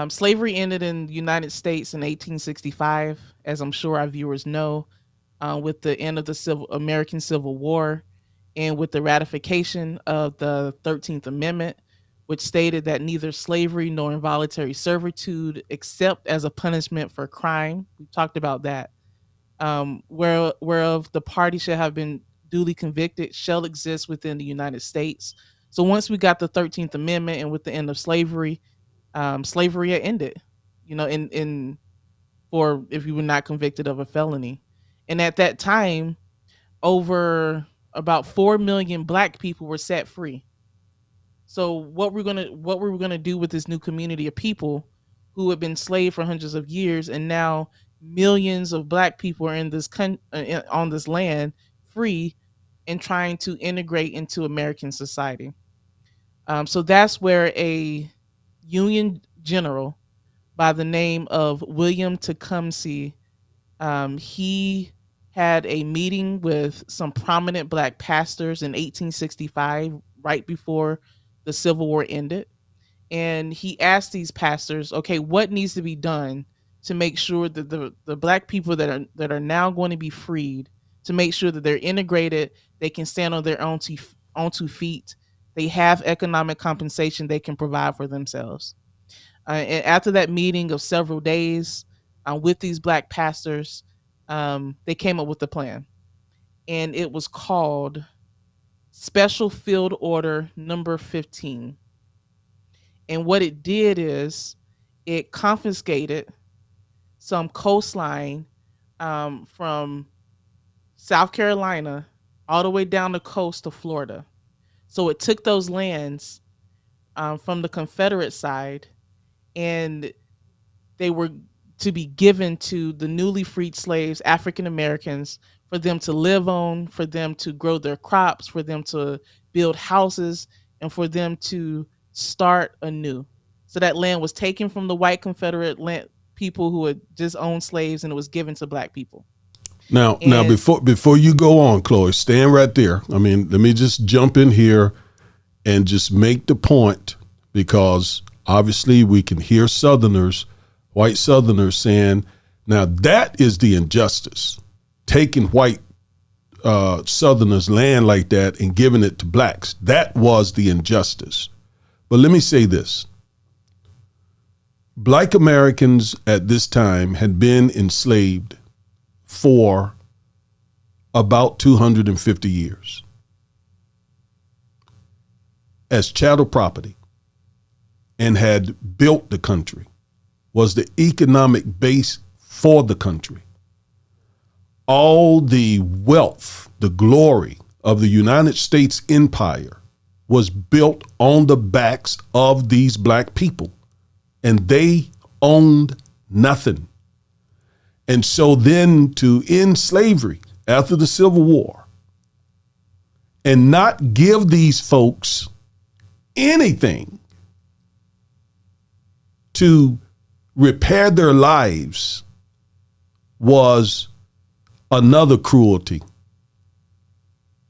Slavery ended in the United States in 1865, as I'm sure our viewers know, with the end of the American Civil War and with the ratification of the 13th Amendment, which stated that neither slavery nor involuntary servitude, except as a punishment for crime, we talked about that, whereof the party shall have been duly convicted, shall exist within the United States. So once we got the 13th Amendment and with the end of slavery, slavery had ended. In for if you were not convicted of a felony, and at that time, over about 4 million Black people were set free. So what we were gonna do with this new community of people who had been enslaved for hundreds of years, and now millions of Black people are in on this land, free, and trying to integrate into American society. So that's where a Union general by the name of William Tecumseh, he had a meeting with some prominent Black pastors in 1865, right before the Civil War ended. And he asked these pastors, okay, what needs to be done to make sure that the Black people that are now going to be freed, to make sure that they're integrated, they can stand on their own 2 feet, they have economic compensation they can provide for themselves. And after that meeting of several days with these Black pastors, they came up with a plan, and it was called Special Field Order Number 15. And what it did is it confiscated some coastline from South Carolina all the way down the coast of Florida. So it took those lands from the Confederate side, and they were to be given to the newly freed slaves, African Americans, for them to live on, for them to grow their crops, for them to build houses, and for them to start anew. So that land was taken from the white Confederate people who had just owned slaves, and it was given to Black people. Now, before you go on, Chloe, stand right there. I mean, let me just jump in here and just make the point, because obviously we can hear Southerners, white Southerners, saying, now that is the injustice, taking white Southerners' land like that and giving it to Blacks. That was the injustice. But let me say this. Black Americans at this time had been enslaved for about 250 years as chattel property, and had built the country, was the economic base for the country. All the wealth, the glory of the United States empire was built on the backs of these Black people, and they owned nothing. And so then to end slavery after the Civil War and not give these folks anything to repair their lives was another cruelty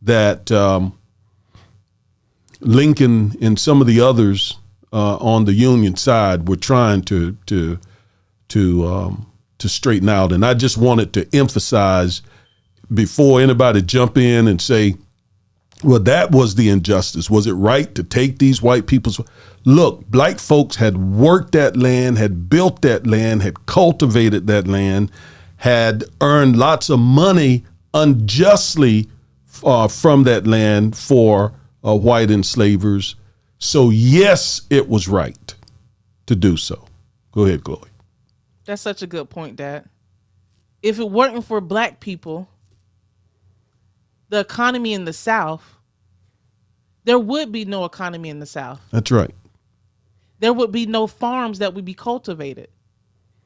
that Lincoln and some of the others on the Union side were trying to straighten out. And I just wanted to emphasize, before anybody jump in and say, well, that was the injustice. Was it right to take these white people's? Look, Black folks had worked that land, had built that land, had cultivated that land, had earned lots of money unjustly from that land for white enslavers. So yes, it was right to do so. Go ahead, Chloe. That's such a good point, Dad. If it weren't for Black people, the economy in the South, there would be no economy in the South. That's right. There would be no farms that would be cultivated.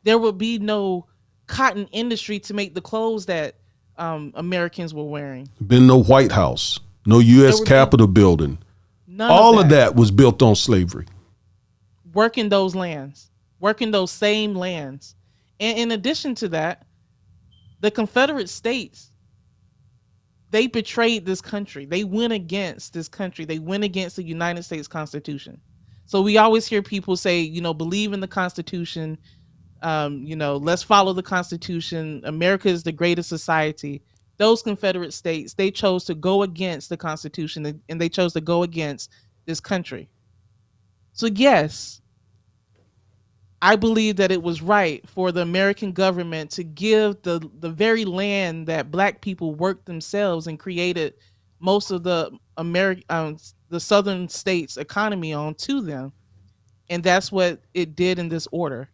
There would be no cotton industry to make the clothes that Americans were wearing. Been no White House, no U.S. Capitol building. All of that was built on slavery. Working those lands, working those same lands. And in addition to that, the Confederate States, they betrayed this country. They went against this country. They went against the United States Constitution. So we always hear people say, believe in the Constitution. Let's follow the Constitution. America is the greatest society. Those Confederate States, they chose to go against the Constitution, and they chose to go against this country. So yes, I believe that it was right for the American government to give the very land that Black people worked themselves and created most of the Southern states' economy on to them. And that's what it did in this order.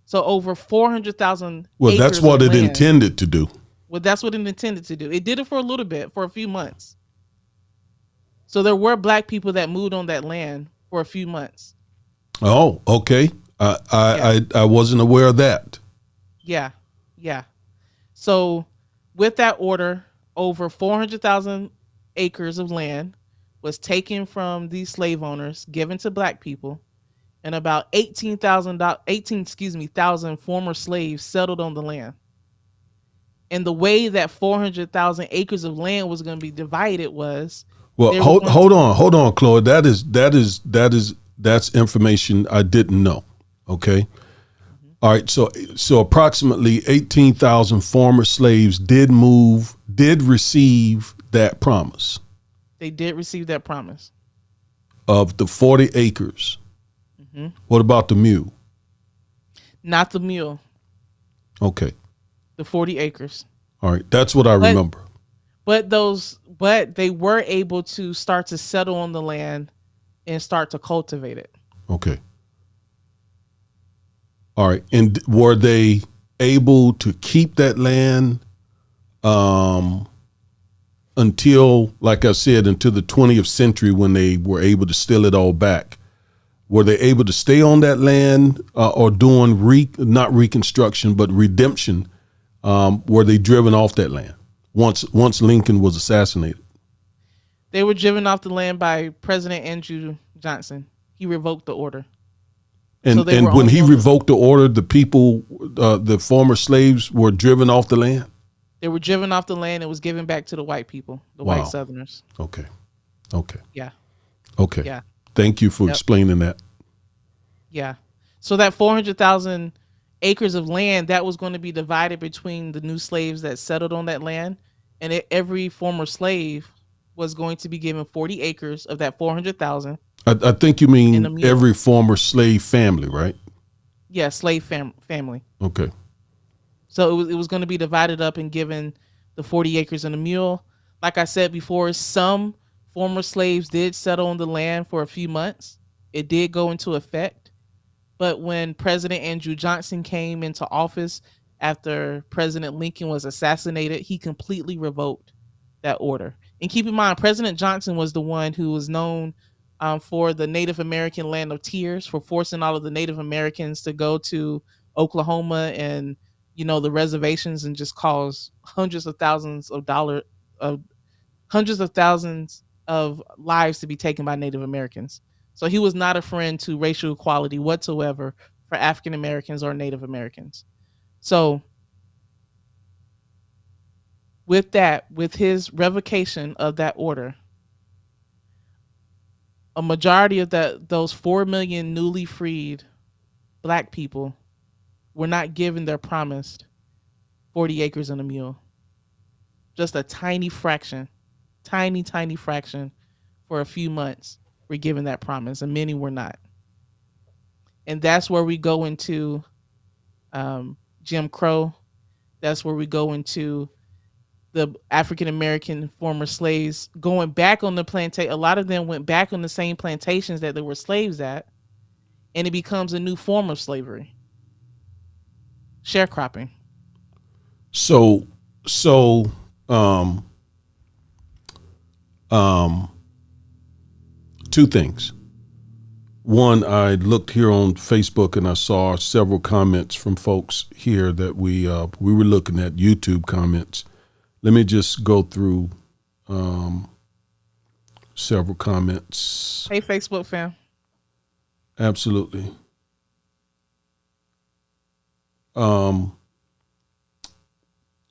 So over 400,000 Well, acres that's what of it land. intended to do. Well, that's what it intended to do. It did it for a little bit, for a few months. So there were black people that moved on that land for a few months. Oh, okay. I wasn't aware of that. Yeah. Yeah. So with that order, over 400,000 acres of land was taken from these slave owners, given to black people, and about 18,000 former slaves settled on the land. And the way that 400,000 acres of land was going to be divided was, Well, hold on, Chloe. That's information I didn't know. Okay. All right. So approximately 18,000 former slaves did receive that promise They did receive that promise. of the 40 acres. What about the mule? Not the mule, Okay. the 40 acres. All right. That's what I remember. But they were able to start to settle on the land and start to cultivate it. Okay. All right. And were they able to keep that land until, like I said, until the 20th century when they were able to steal it all back? Were they able to stay on that land or doing not reconstruction, but redemption? Were they driven off that land once Lincoln was assassinated? They were driven off the land by President Andrew Johnson. He revoked the order. And when he revoked the order, the people, the former slaves, were driven off the land? They were driven off the land and was given back to the white people, the white Southerners. Okay. Yeah. Okay. Yeah. Thank you for explaining that. Yeah. So that 400,000 acres of land, that was going to be divided between the new slaves that settled on that land. And every former slave was going to be given 40 acres of that 400,000. I think you mean every former slave family, right? Yeah, slave family. Okay. So it was going to be divided up and given the 40 acres and a mule. Like I said before, some former slaves did settle on the land for a few months. It did go into effect. But when President Andrew Johnson came into office after President Lincoln was assassinated, he completely revoked that order. And keep in mind, President Johnson was the one who was known for the Native American Land of Tears, for forcing all of the Native Americans to go to Oklahoma and, the reservations and just cause hundreds of thousands of lives to be taken by Native Americans. So he was not a friend to racial equality whatsoever for African Americans or Native Americans. So with his revocation of that order, a majority of those 4 million newly freed black people were not given their promised 40 acres and a mule. Just a tiny fraction for a few months were given that promise, and many were not. And that's where we go into Jim Crow. That's where we go into the African American former slaves going back on the plantation. A lot of them went back on the same plantations that there were slaves at, and it becomes a new form of slavery. Sharecropping. So, two things. One, I looked here on Facebook and I saw several comments from folks here that we were looking at YouTube comments. Let me just go through several comments. Hey, Facebook fam. Absolutely.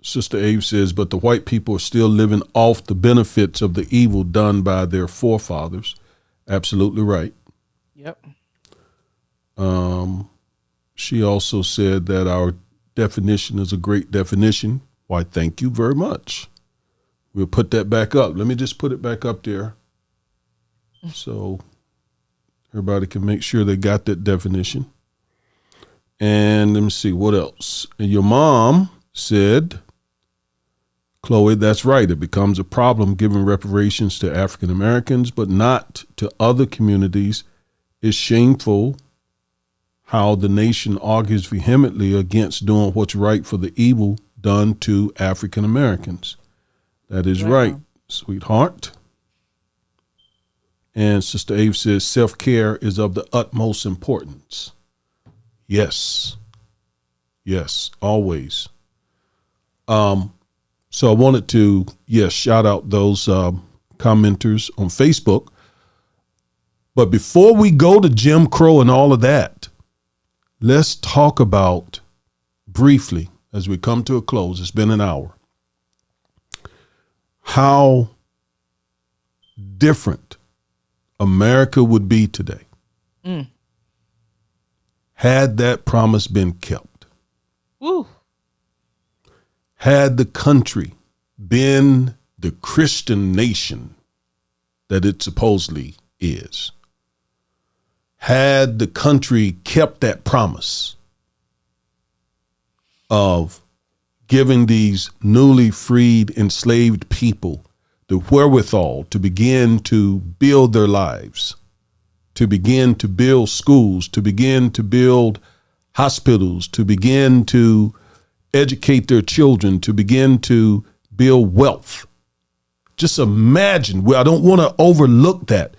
Sister Ave says, but the white people are still living off the benefits of the evil done by their forefathers. Absolutely right. Yep. She also said that our definition is a great definition. Why, thank you very much. We'll put that back up. Let me just put it back up there so everybody can make sure they got that definition. And let me see, what else? And your mom said, Chloe, that's right. It becomes a problem giving reparations to African Americans, but not to other communities. It's shameful how the nation argues vehemently against doing what's right for the evil done to African Americans. That is right, sweetheart. And Sister Ave says self-care is of the utmost importance. Yes. Yes, always. So I wanted to, shout out those commenters on Facebook. But before we go to Jim Crow and all of that, let's talk about briefly, as we come to a close, it's been an hour, how different America would be today had that promise been kept. Woo. Had the country been the Christian nation that it supposedly is. Had the country kept that promise of giving these newly freed, enslaved people the wherewithal to begin to build their lives, to begin to build schools, to begin to build hospitals, to begin to educate their children, to begin to build wealth. Just imagine, I don't want to overlook that.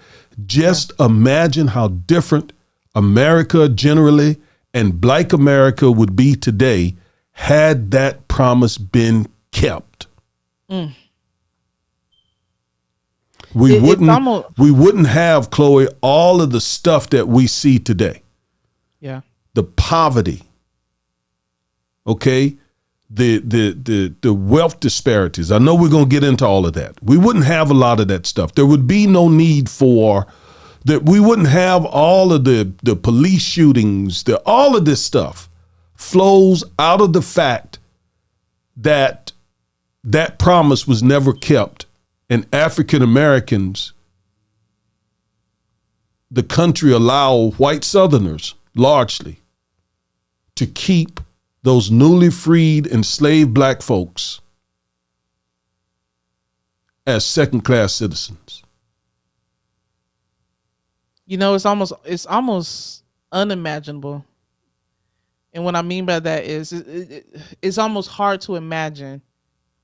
Just imagine how different America generally and Black America would be today had that promise been kept. We wouldn't have, Chloe, all of the stuff that we see today. Yeah. The poverty. Okay? The wealth disparities. I know we're going to get into all of that. We wouldn't have a lot of that stuff. There would be no need for that. We wouldn't have all of the police shootings. All of this stuff flows out of the fact that that promise was never kept, and African Americans, the country allowed white Southerners largely to keep those newly freed enslaved Black folks as second-class citizens. You know, it's almost unimaginable. And what I mean by that is it's almost hard to imagine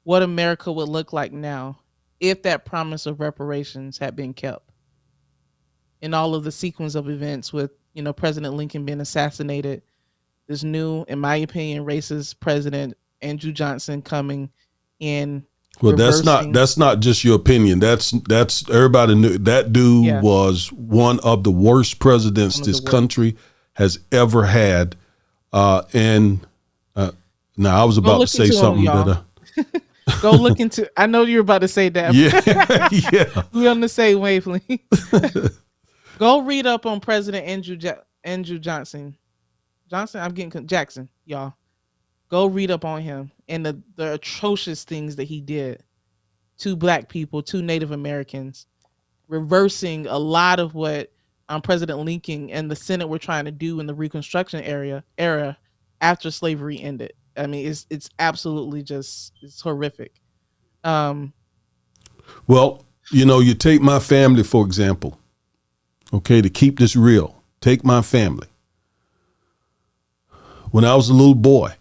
what America would look like now if that promise of reparations had been kept. In all of the sequence of events with, President Lincoln being assassinated, this new, in my opinion, racist president, Andrew Johnson, coming in. Well, that's not just your opinion. That's everybody knew that dude was one of the worst presidents this country has ever had. Now I was about to say something that go look into. I know you're about to say that. Yeah. We're on the same wavelength. Go read up on President Andrew Johnson. I'm getting Jackson, y'all. Go read up on him and the atrocious things that he did to Black people, to Native Americans, reversing a lot of what President Lincoln and the Senate were trying to do in the Reconstruction era after slavery ended. I mean, it's absolutely it's horrific. Well, you take my family, for example, okay, to keep this real, take my family. When I was a little boy,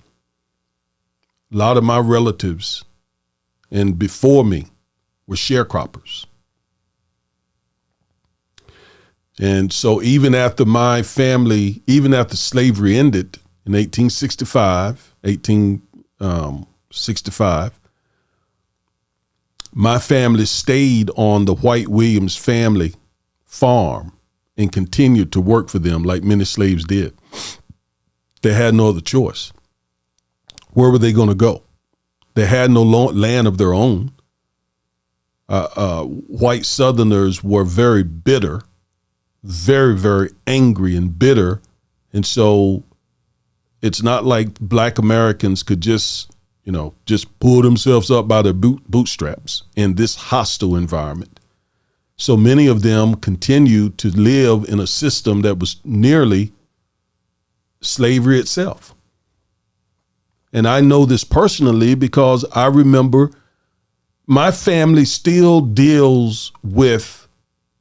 a lot of my relatives and before me were sharecroppers. And so even after slavery ended in 1865, my family stayed on the White Williams family farm and continued to work for them like many slaves did. They had no other choice. Where were they going to go? They had no land of their own. White Southerners were very bitter, very, very angry and bitter. And so it's not like Black Americans could just pull themselves up by their bootstraps in this hostile environment. So many of them continued to live in a system that was nearly slavery itself. And I know this personally because I remember my family still deals with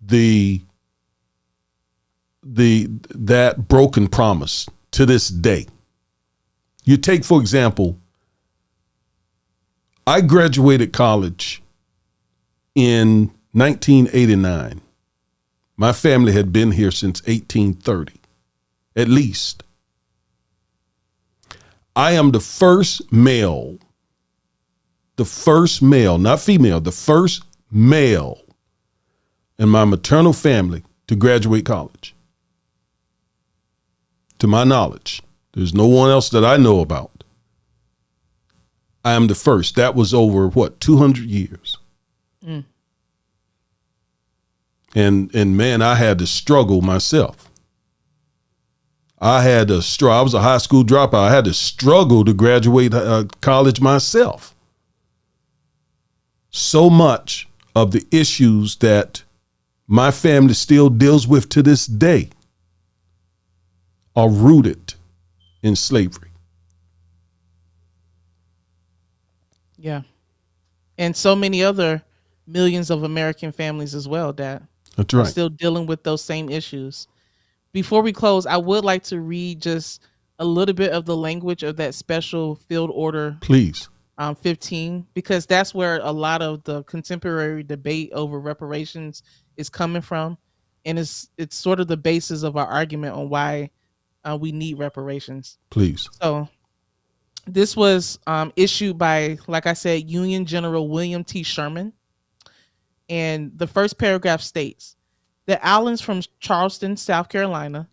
the that broken promise to this day. You take, for example, I graduated college in 1989. My family had been here since 1830, at least. I am the first male, not female, the first male in my maternal family to graduate college. To my knowledge, there's no one else that I know about. I am the first. That was over 200 years. Mm. And man, I had to struggle myself. I was a high school dropout. I had to struggle to graduate college myself. So much of the issues that my family still deals with to this day are rooted in slavery. Yeah. And so many other millions of American families as well, Dad. That's right. Are still dealing with those same issues. Before we close, I would like to read just a little bit of the language of that special field order. Please. 15, because that's where a lot of the contemporary debate over reparations is coming from. And it's sort of the basis of our argument on why we need reparations. Please. So this was issued by, like I said, Union General William T. Sherman. And the first paragraph states, the islands from Charleston, South Carolina,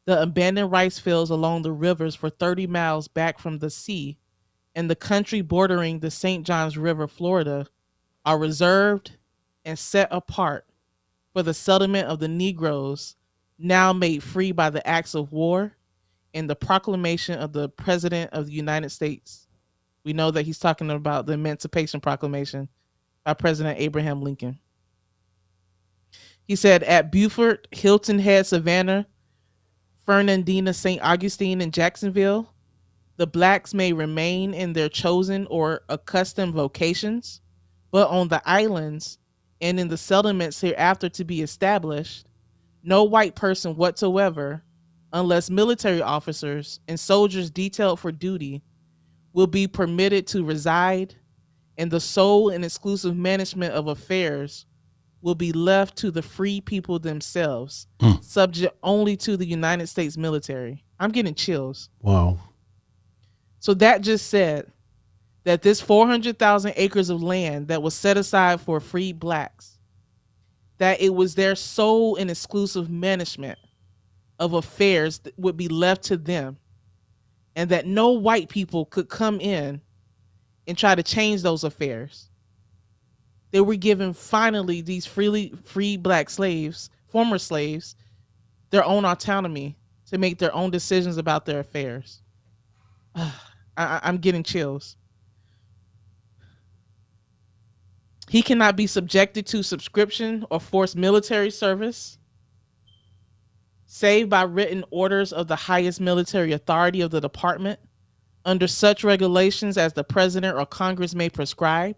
the abandoned rice fields along the rivers for 30 miles back from the sea, and the country bordering the St. Johns River, Florida, are reserved and set apart for the settlement of the Negroes now made free by the acts of war and the proclamation of the President of the United States. We know that he's talking about the Emancipation Proclamation by President Abraham Lincoln. He said, at Beaufort, Hilton Head, Savannah, Fernandina, St. Augustine, and Jacksonville, the blacks may remain in their chosen or accustomed vocations, but on the islands and in the settlements hereafter to be established, no white person whatsoever, unless military officers and soldiers detailed for duty, will be permitted to reside, and the sole and exclusive management of affairs will be left to the free people themselves, subject only to the United States military. I'm getting chills. Wow. So that just said that this 400,000 acres of land that was set aside for free blacks, that it was their sole and exclusive management of affairs that would be left to them, and that no white people could come in and try to change those affairs. They were given finally these free black slaves, former slaves, their own autonomy to make their own decisions about their affairs. I'm getting chills. He cannot be subjected to subscription or forced military service, save by written orders of the highest military authority of the department, under such regulations as the president or Congress may prescribe.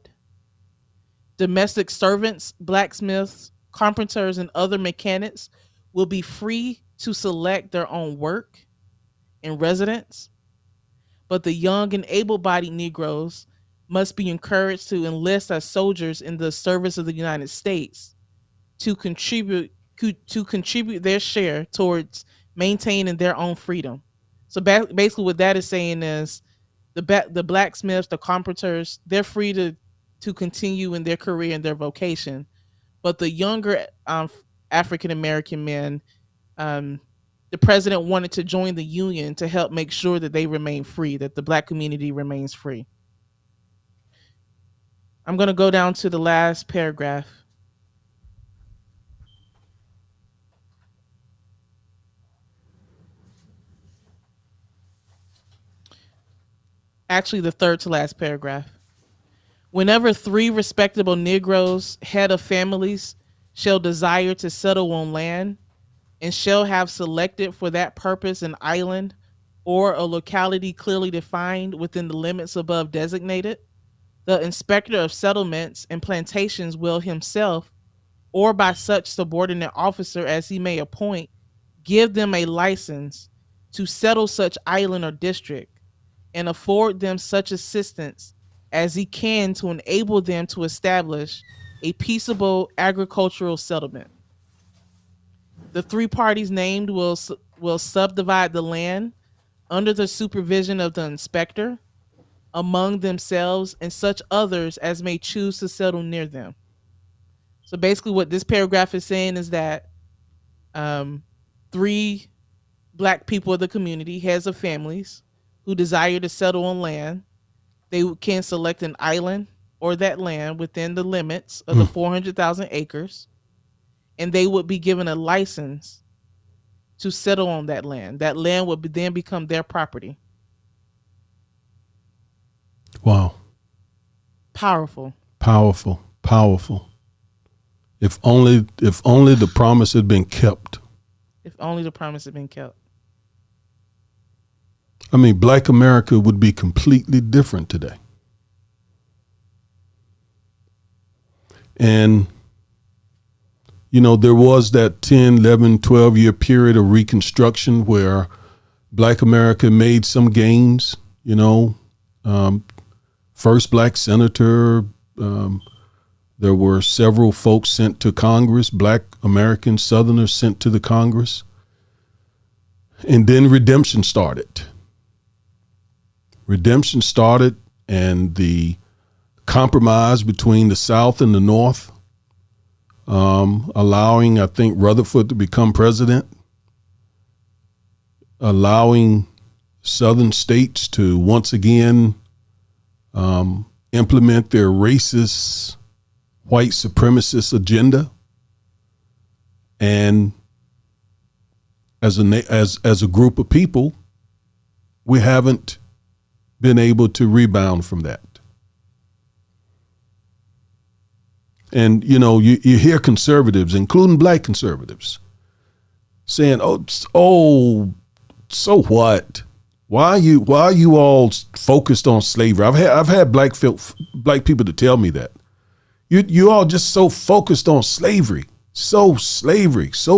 Domestic servants, blacksmiths, carpenters, and other mechanics will be free to select their own work and residence, but the young and able-bodied Negroes must be encouraged to enlist as soldiers in the service of the United States to contribute their share towards maintaining their own freedom. So basically what that is saying is the blacksmiths, the carpenters, they're free to continue in their career and their vocation. But the younger African-American men, the president wanted to join the union to help make sure that they remain free, that the black community remains free. I'm going to go down to the last paragraph. Actually, the third to last paragraph. Whenever 3 respectable Negroes, head of families, shall desire to settle on land, and shall have selected for that purpose an island or a locality clearly defined within the limits above designated, the inspector of settlements and plantations will himself, or by such subordinate officer as he may appoint, give them a license to settle such island or district, and afford them such assistance as he can to enable them to establish a peaceable agricultural settlement. The three parties named will subdivide the land under the supervision of the inspector among themselves and such others as may choose to settle near them. So basically, what this paragraph is saying is that three black people of the community, heads of families who desire to settle on land, they can select an island or that land within the limits of the 400,000 acres, and they would be given a license to settle on that land. That land would then become their property. Wow. Powerful. Powerful. Powerful. If only the promise had been kept. If only the promise had been kept. I mean, Black America would be completely different today. And, you know, there was that 10, 11, 12-year period of Reconstruction where Black America made some gains, you know. First black senator, there were several folks sent to Congress, Black American Southerners sent to the Congress. And then redemption started. Redemption started, and the compromise between the South and the North, allowing, I think, Rutherford to become president, allowing Southern states to once again implement their racist, white supremacist agenda, and as a group of people, we haven't been able to rebound from that. And, you know, you hear conservatives, including black conservatives, saying, oh, so what? Why are you all focused on slavery? I've had black people to tell me that. You all just so focused on slavery. So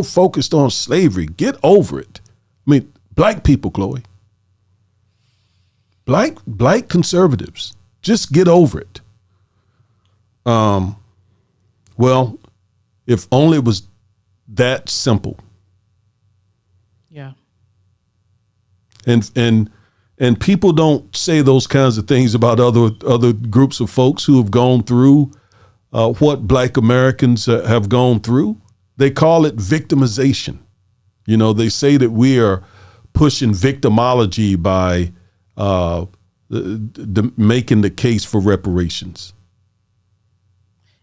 focused on slavery. Get over it. I mean, black people, Chloe. Black conservatives, just get over it. Well, if only it was that simple. Yeah. And people don't say those kinds of things about other groups of folks who have gone through what Black Americans have gone through. They call it victimization. You know, they say that we are pushing victimology by making the case for reparations.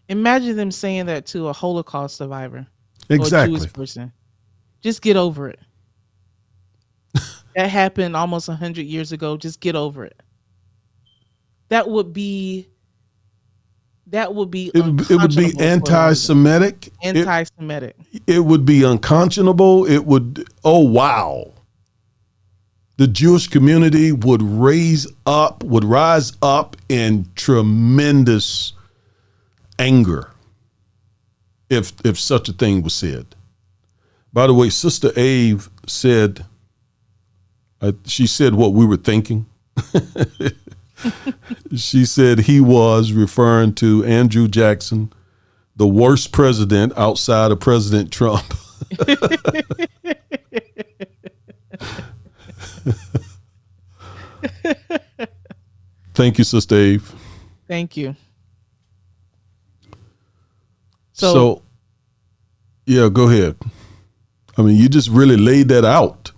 Imagine them saying that to a Holocaust survivor. Exactly. Or a Jewish person. Just get over it. That happened almost 100 years ago. Just get over it. That would be it would be anti-Semitic. Anti-Semitic. It would be unconscionable. It would, oh wow. The Jewish community would rise up in tremendous anger if such a thing was said. By the way, Sister Ave said, she said what we were thinking. She said he was referring to Andrew Jackson, the worst president outside of President Trump. Thank you, Sister Ave. Thank you. So, yeah, go ahead. I mean, you just really laid that out.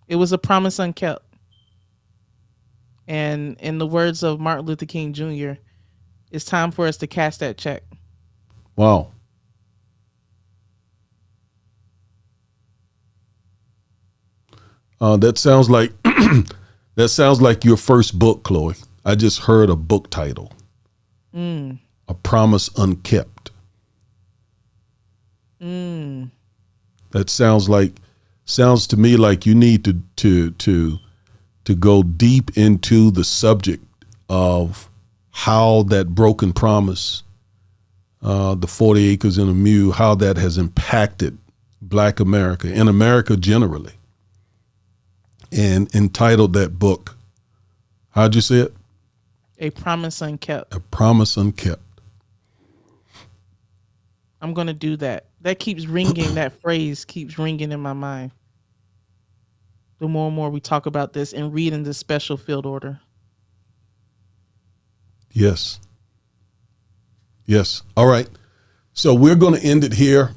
It was a promise unkept. And in the words of Martin Luther King Jr., it's time for us to cash that check. Wow. That sounds like your first book, Chloe. I just heard a book title. A Promise Unkept. That sounds to me like you need to go deep into the subject of how that broken promise, the 40 acres and a mule, how that has impacted Black America, in America generally, and entitled that book, how'd you say it? A Promise Unkept. A Promise Unkept. I'm going to do that. That keeps ringing, that phrase keeps ringing in my mind. The more and more we talk about this and read in this special field order. Yes. Yes. All right. So we're going to end it here.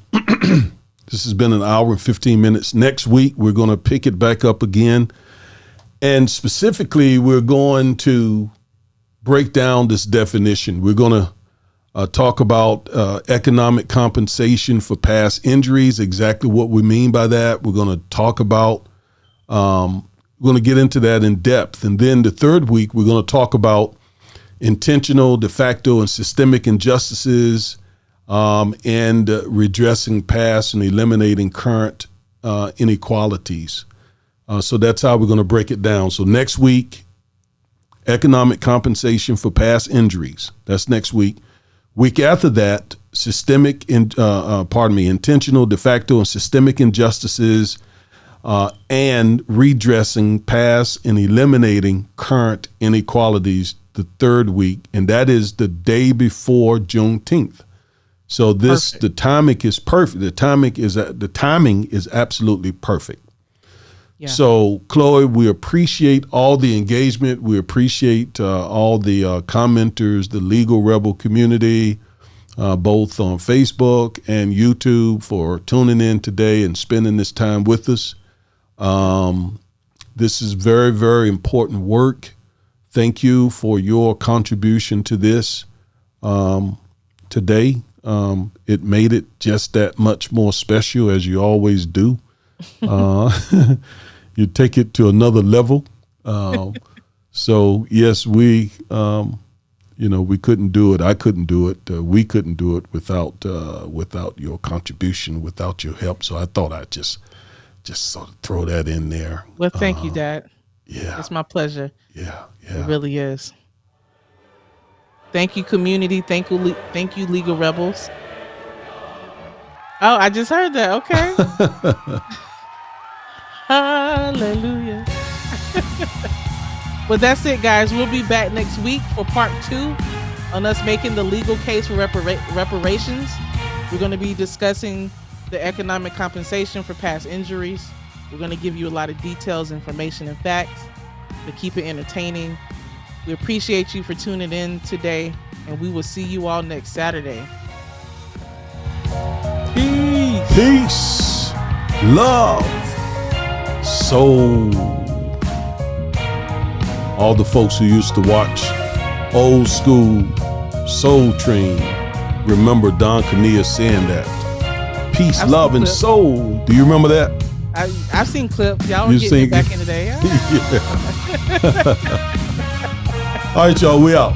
This has been an hour and 15 minutes. Next week, we're going to pick it back up again. And specifically, we're going to break down this definition. We're going to talk about economic compensation for past injuries, exactly what we mean by that. We're going to talk about, we're going to get into that in depth. And then the third week, we're going to talk about intentional, de facto, and systemic injustices, and redressing past and eliminating current inequalities. So that's how we're going to break it down. So next week, economic compensation for past injuries. That's next week. Week after that, intentional, de facto, and systemic injustices, and redressing past and eliminating current inequalities. The third week, and that is the day before Juneteenth. So the timing is perfect. The timing is absolutely perfect. Yeah. So Chloe, we appreciate all the engagement. We appreciate all the commenters, the Legal Rebel community, both on Facebook and YouTube, for tuning in today and spending this time with us. This is very, very important work. Thank you for your contribution to this today. It made it just that much more special, as you always do. You take it to another level. So yes, we couldn't do it. I couldn't do it. We couldn't do it without your contribution, without your help. So I thought I'd just sort of throw that in there. Well, thank you, Dad. Yeah, it's my pleasure. Yeah. It really is. Thank you, community. Thank you, Legal Rebels. Oh, I just heard that. Okay. Hallelujah. Well, that's it, guys. We'll be back next week for part 2 on us making the legal case for reparations. We're going to be discussing the economic compensation for past injuries. We're going to give you a lot of details, information, and facts to keep it entertaining. We appreciate you for tuning in today, and we will see you all next Saturday. Peace, love, soul. All the folks who used to watch old school Soul Train, remember Don Cornelius saying that. Peace, love, and soul. Do you remember that? I've seen clips. Y'all were getting it back in the day. Yeah. All right, y'all, we out.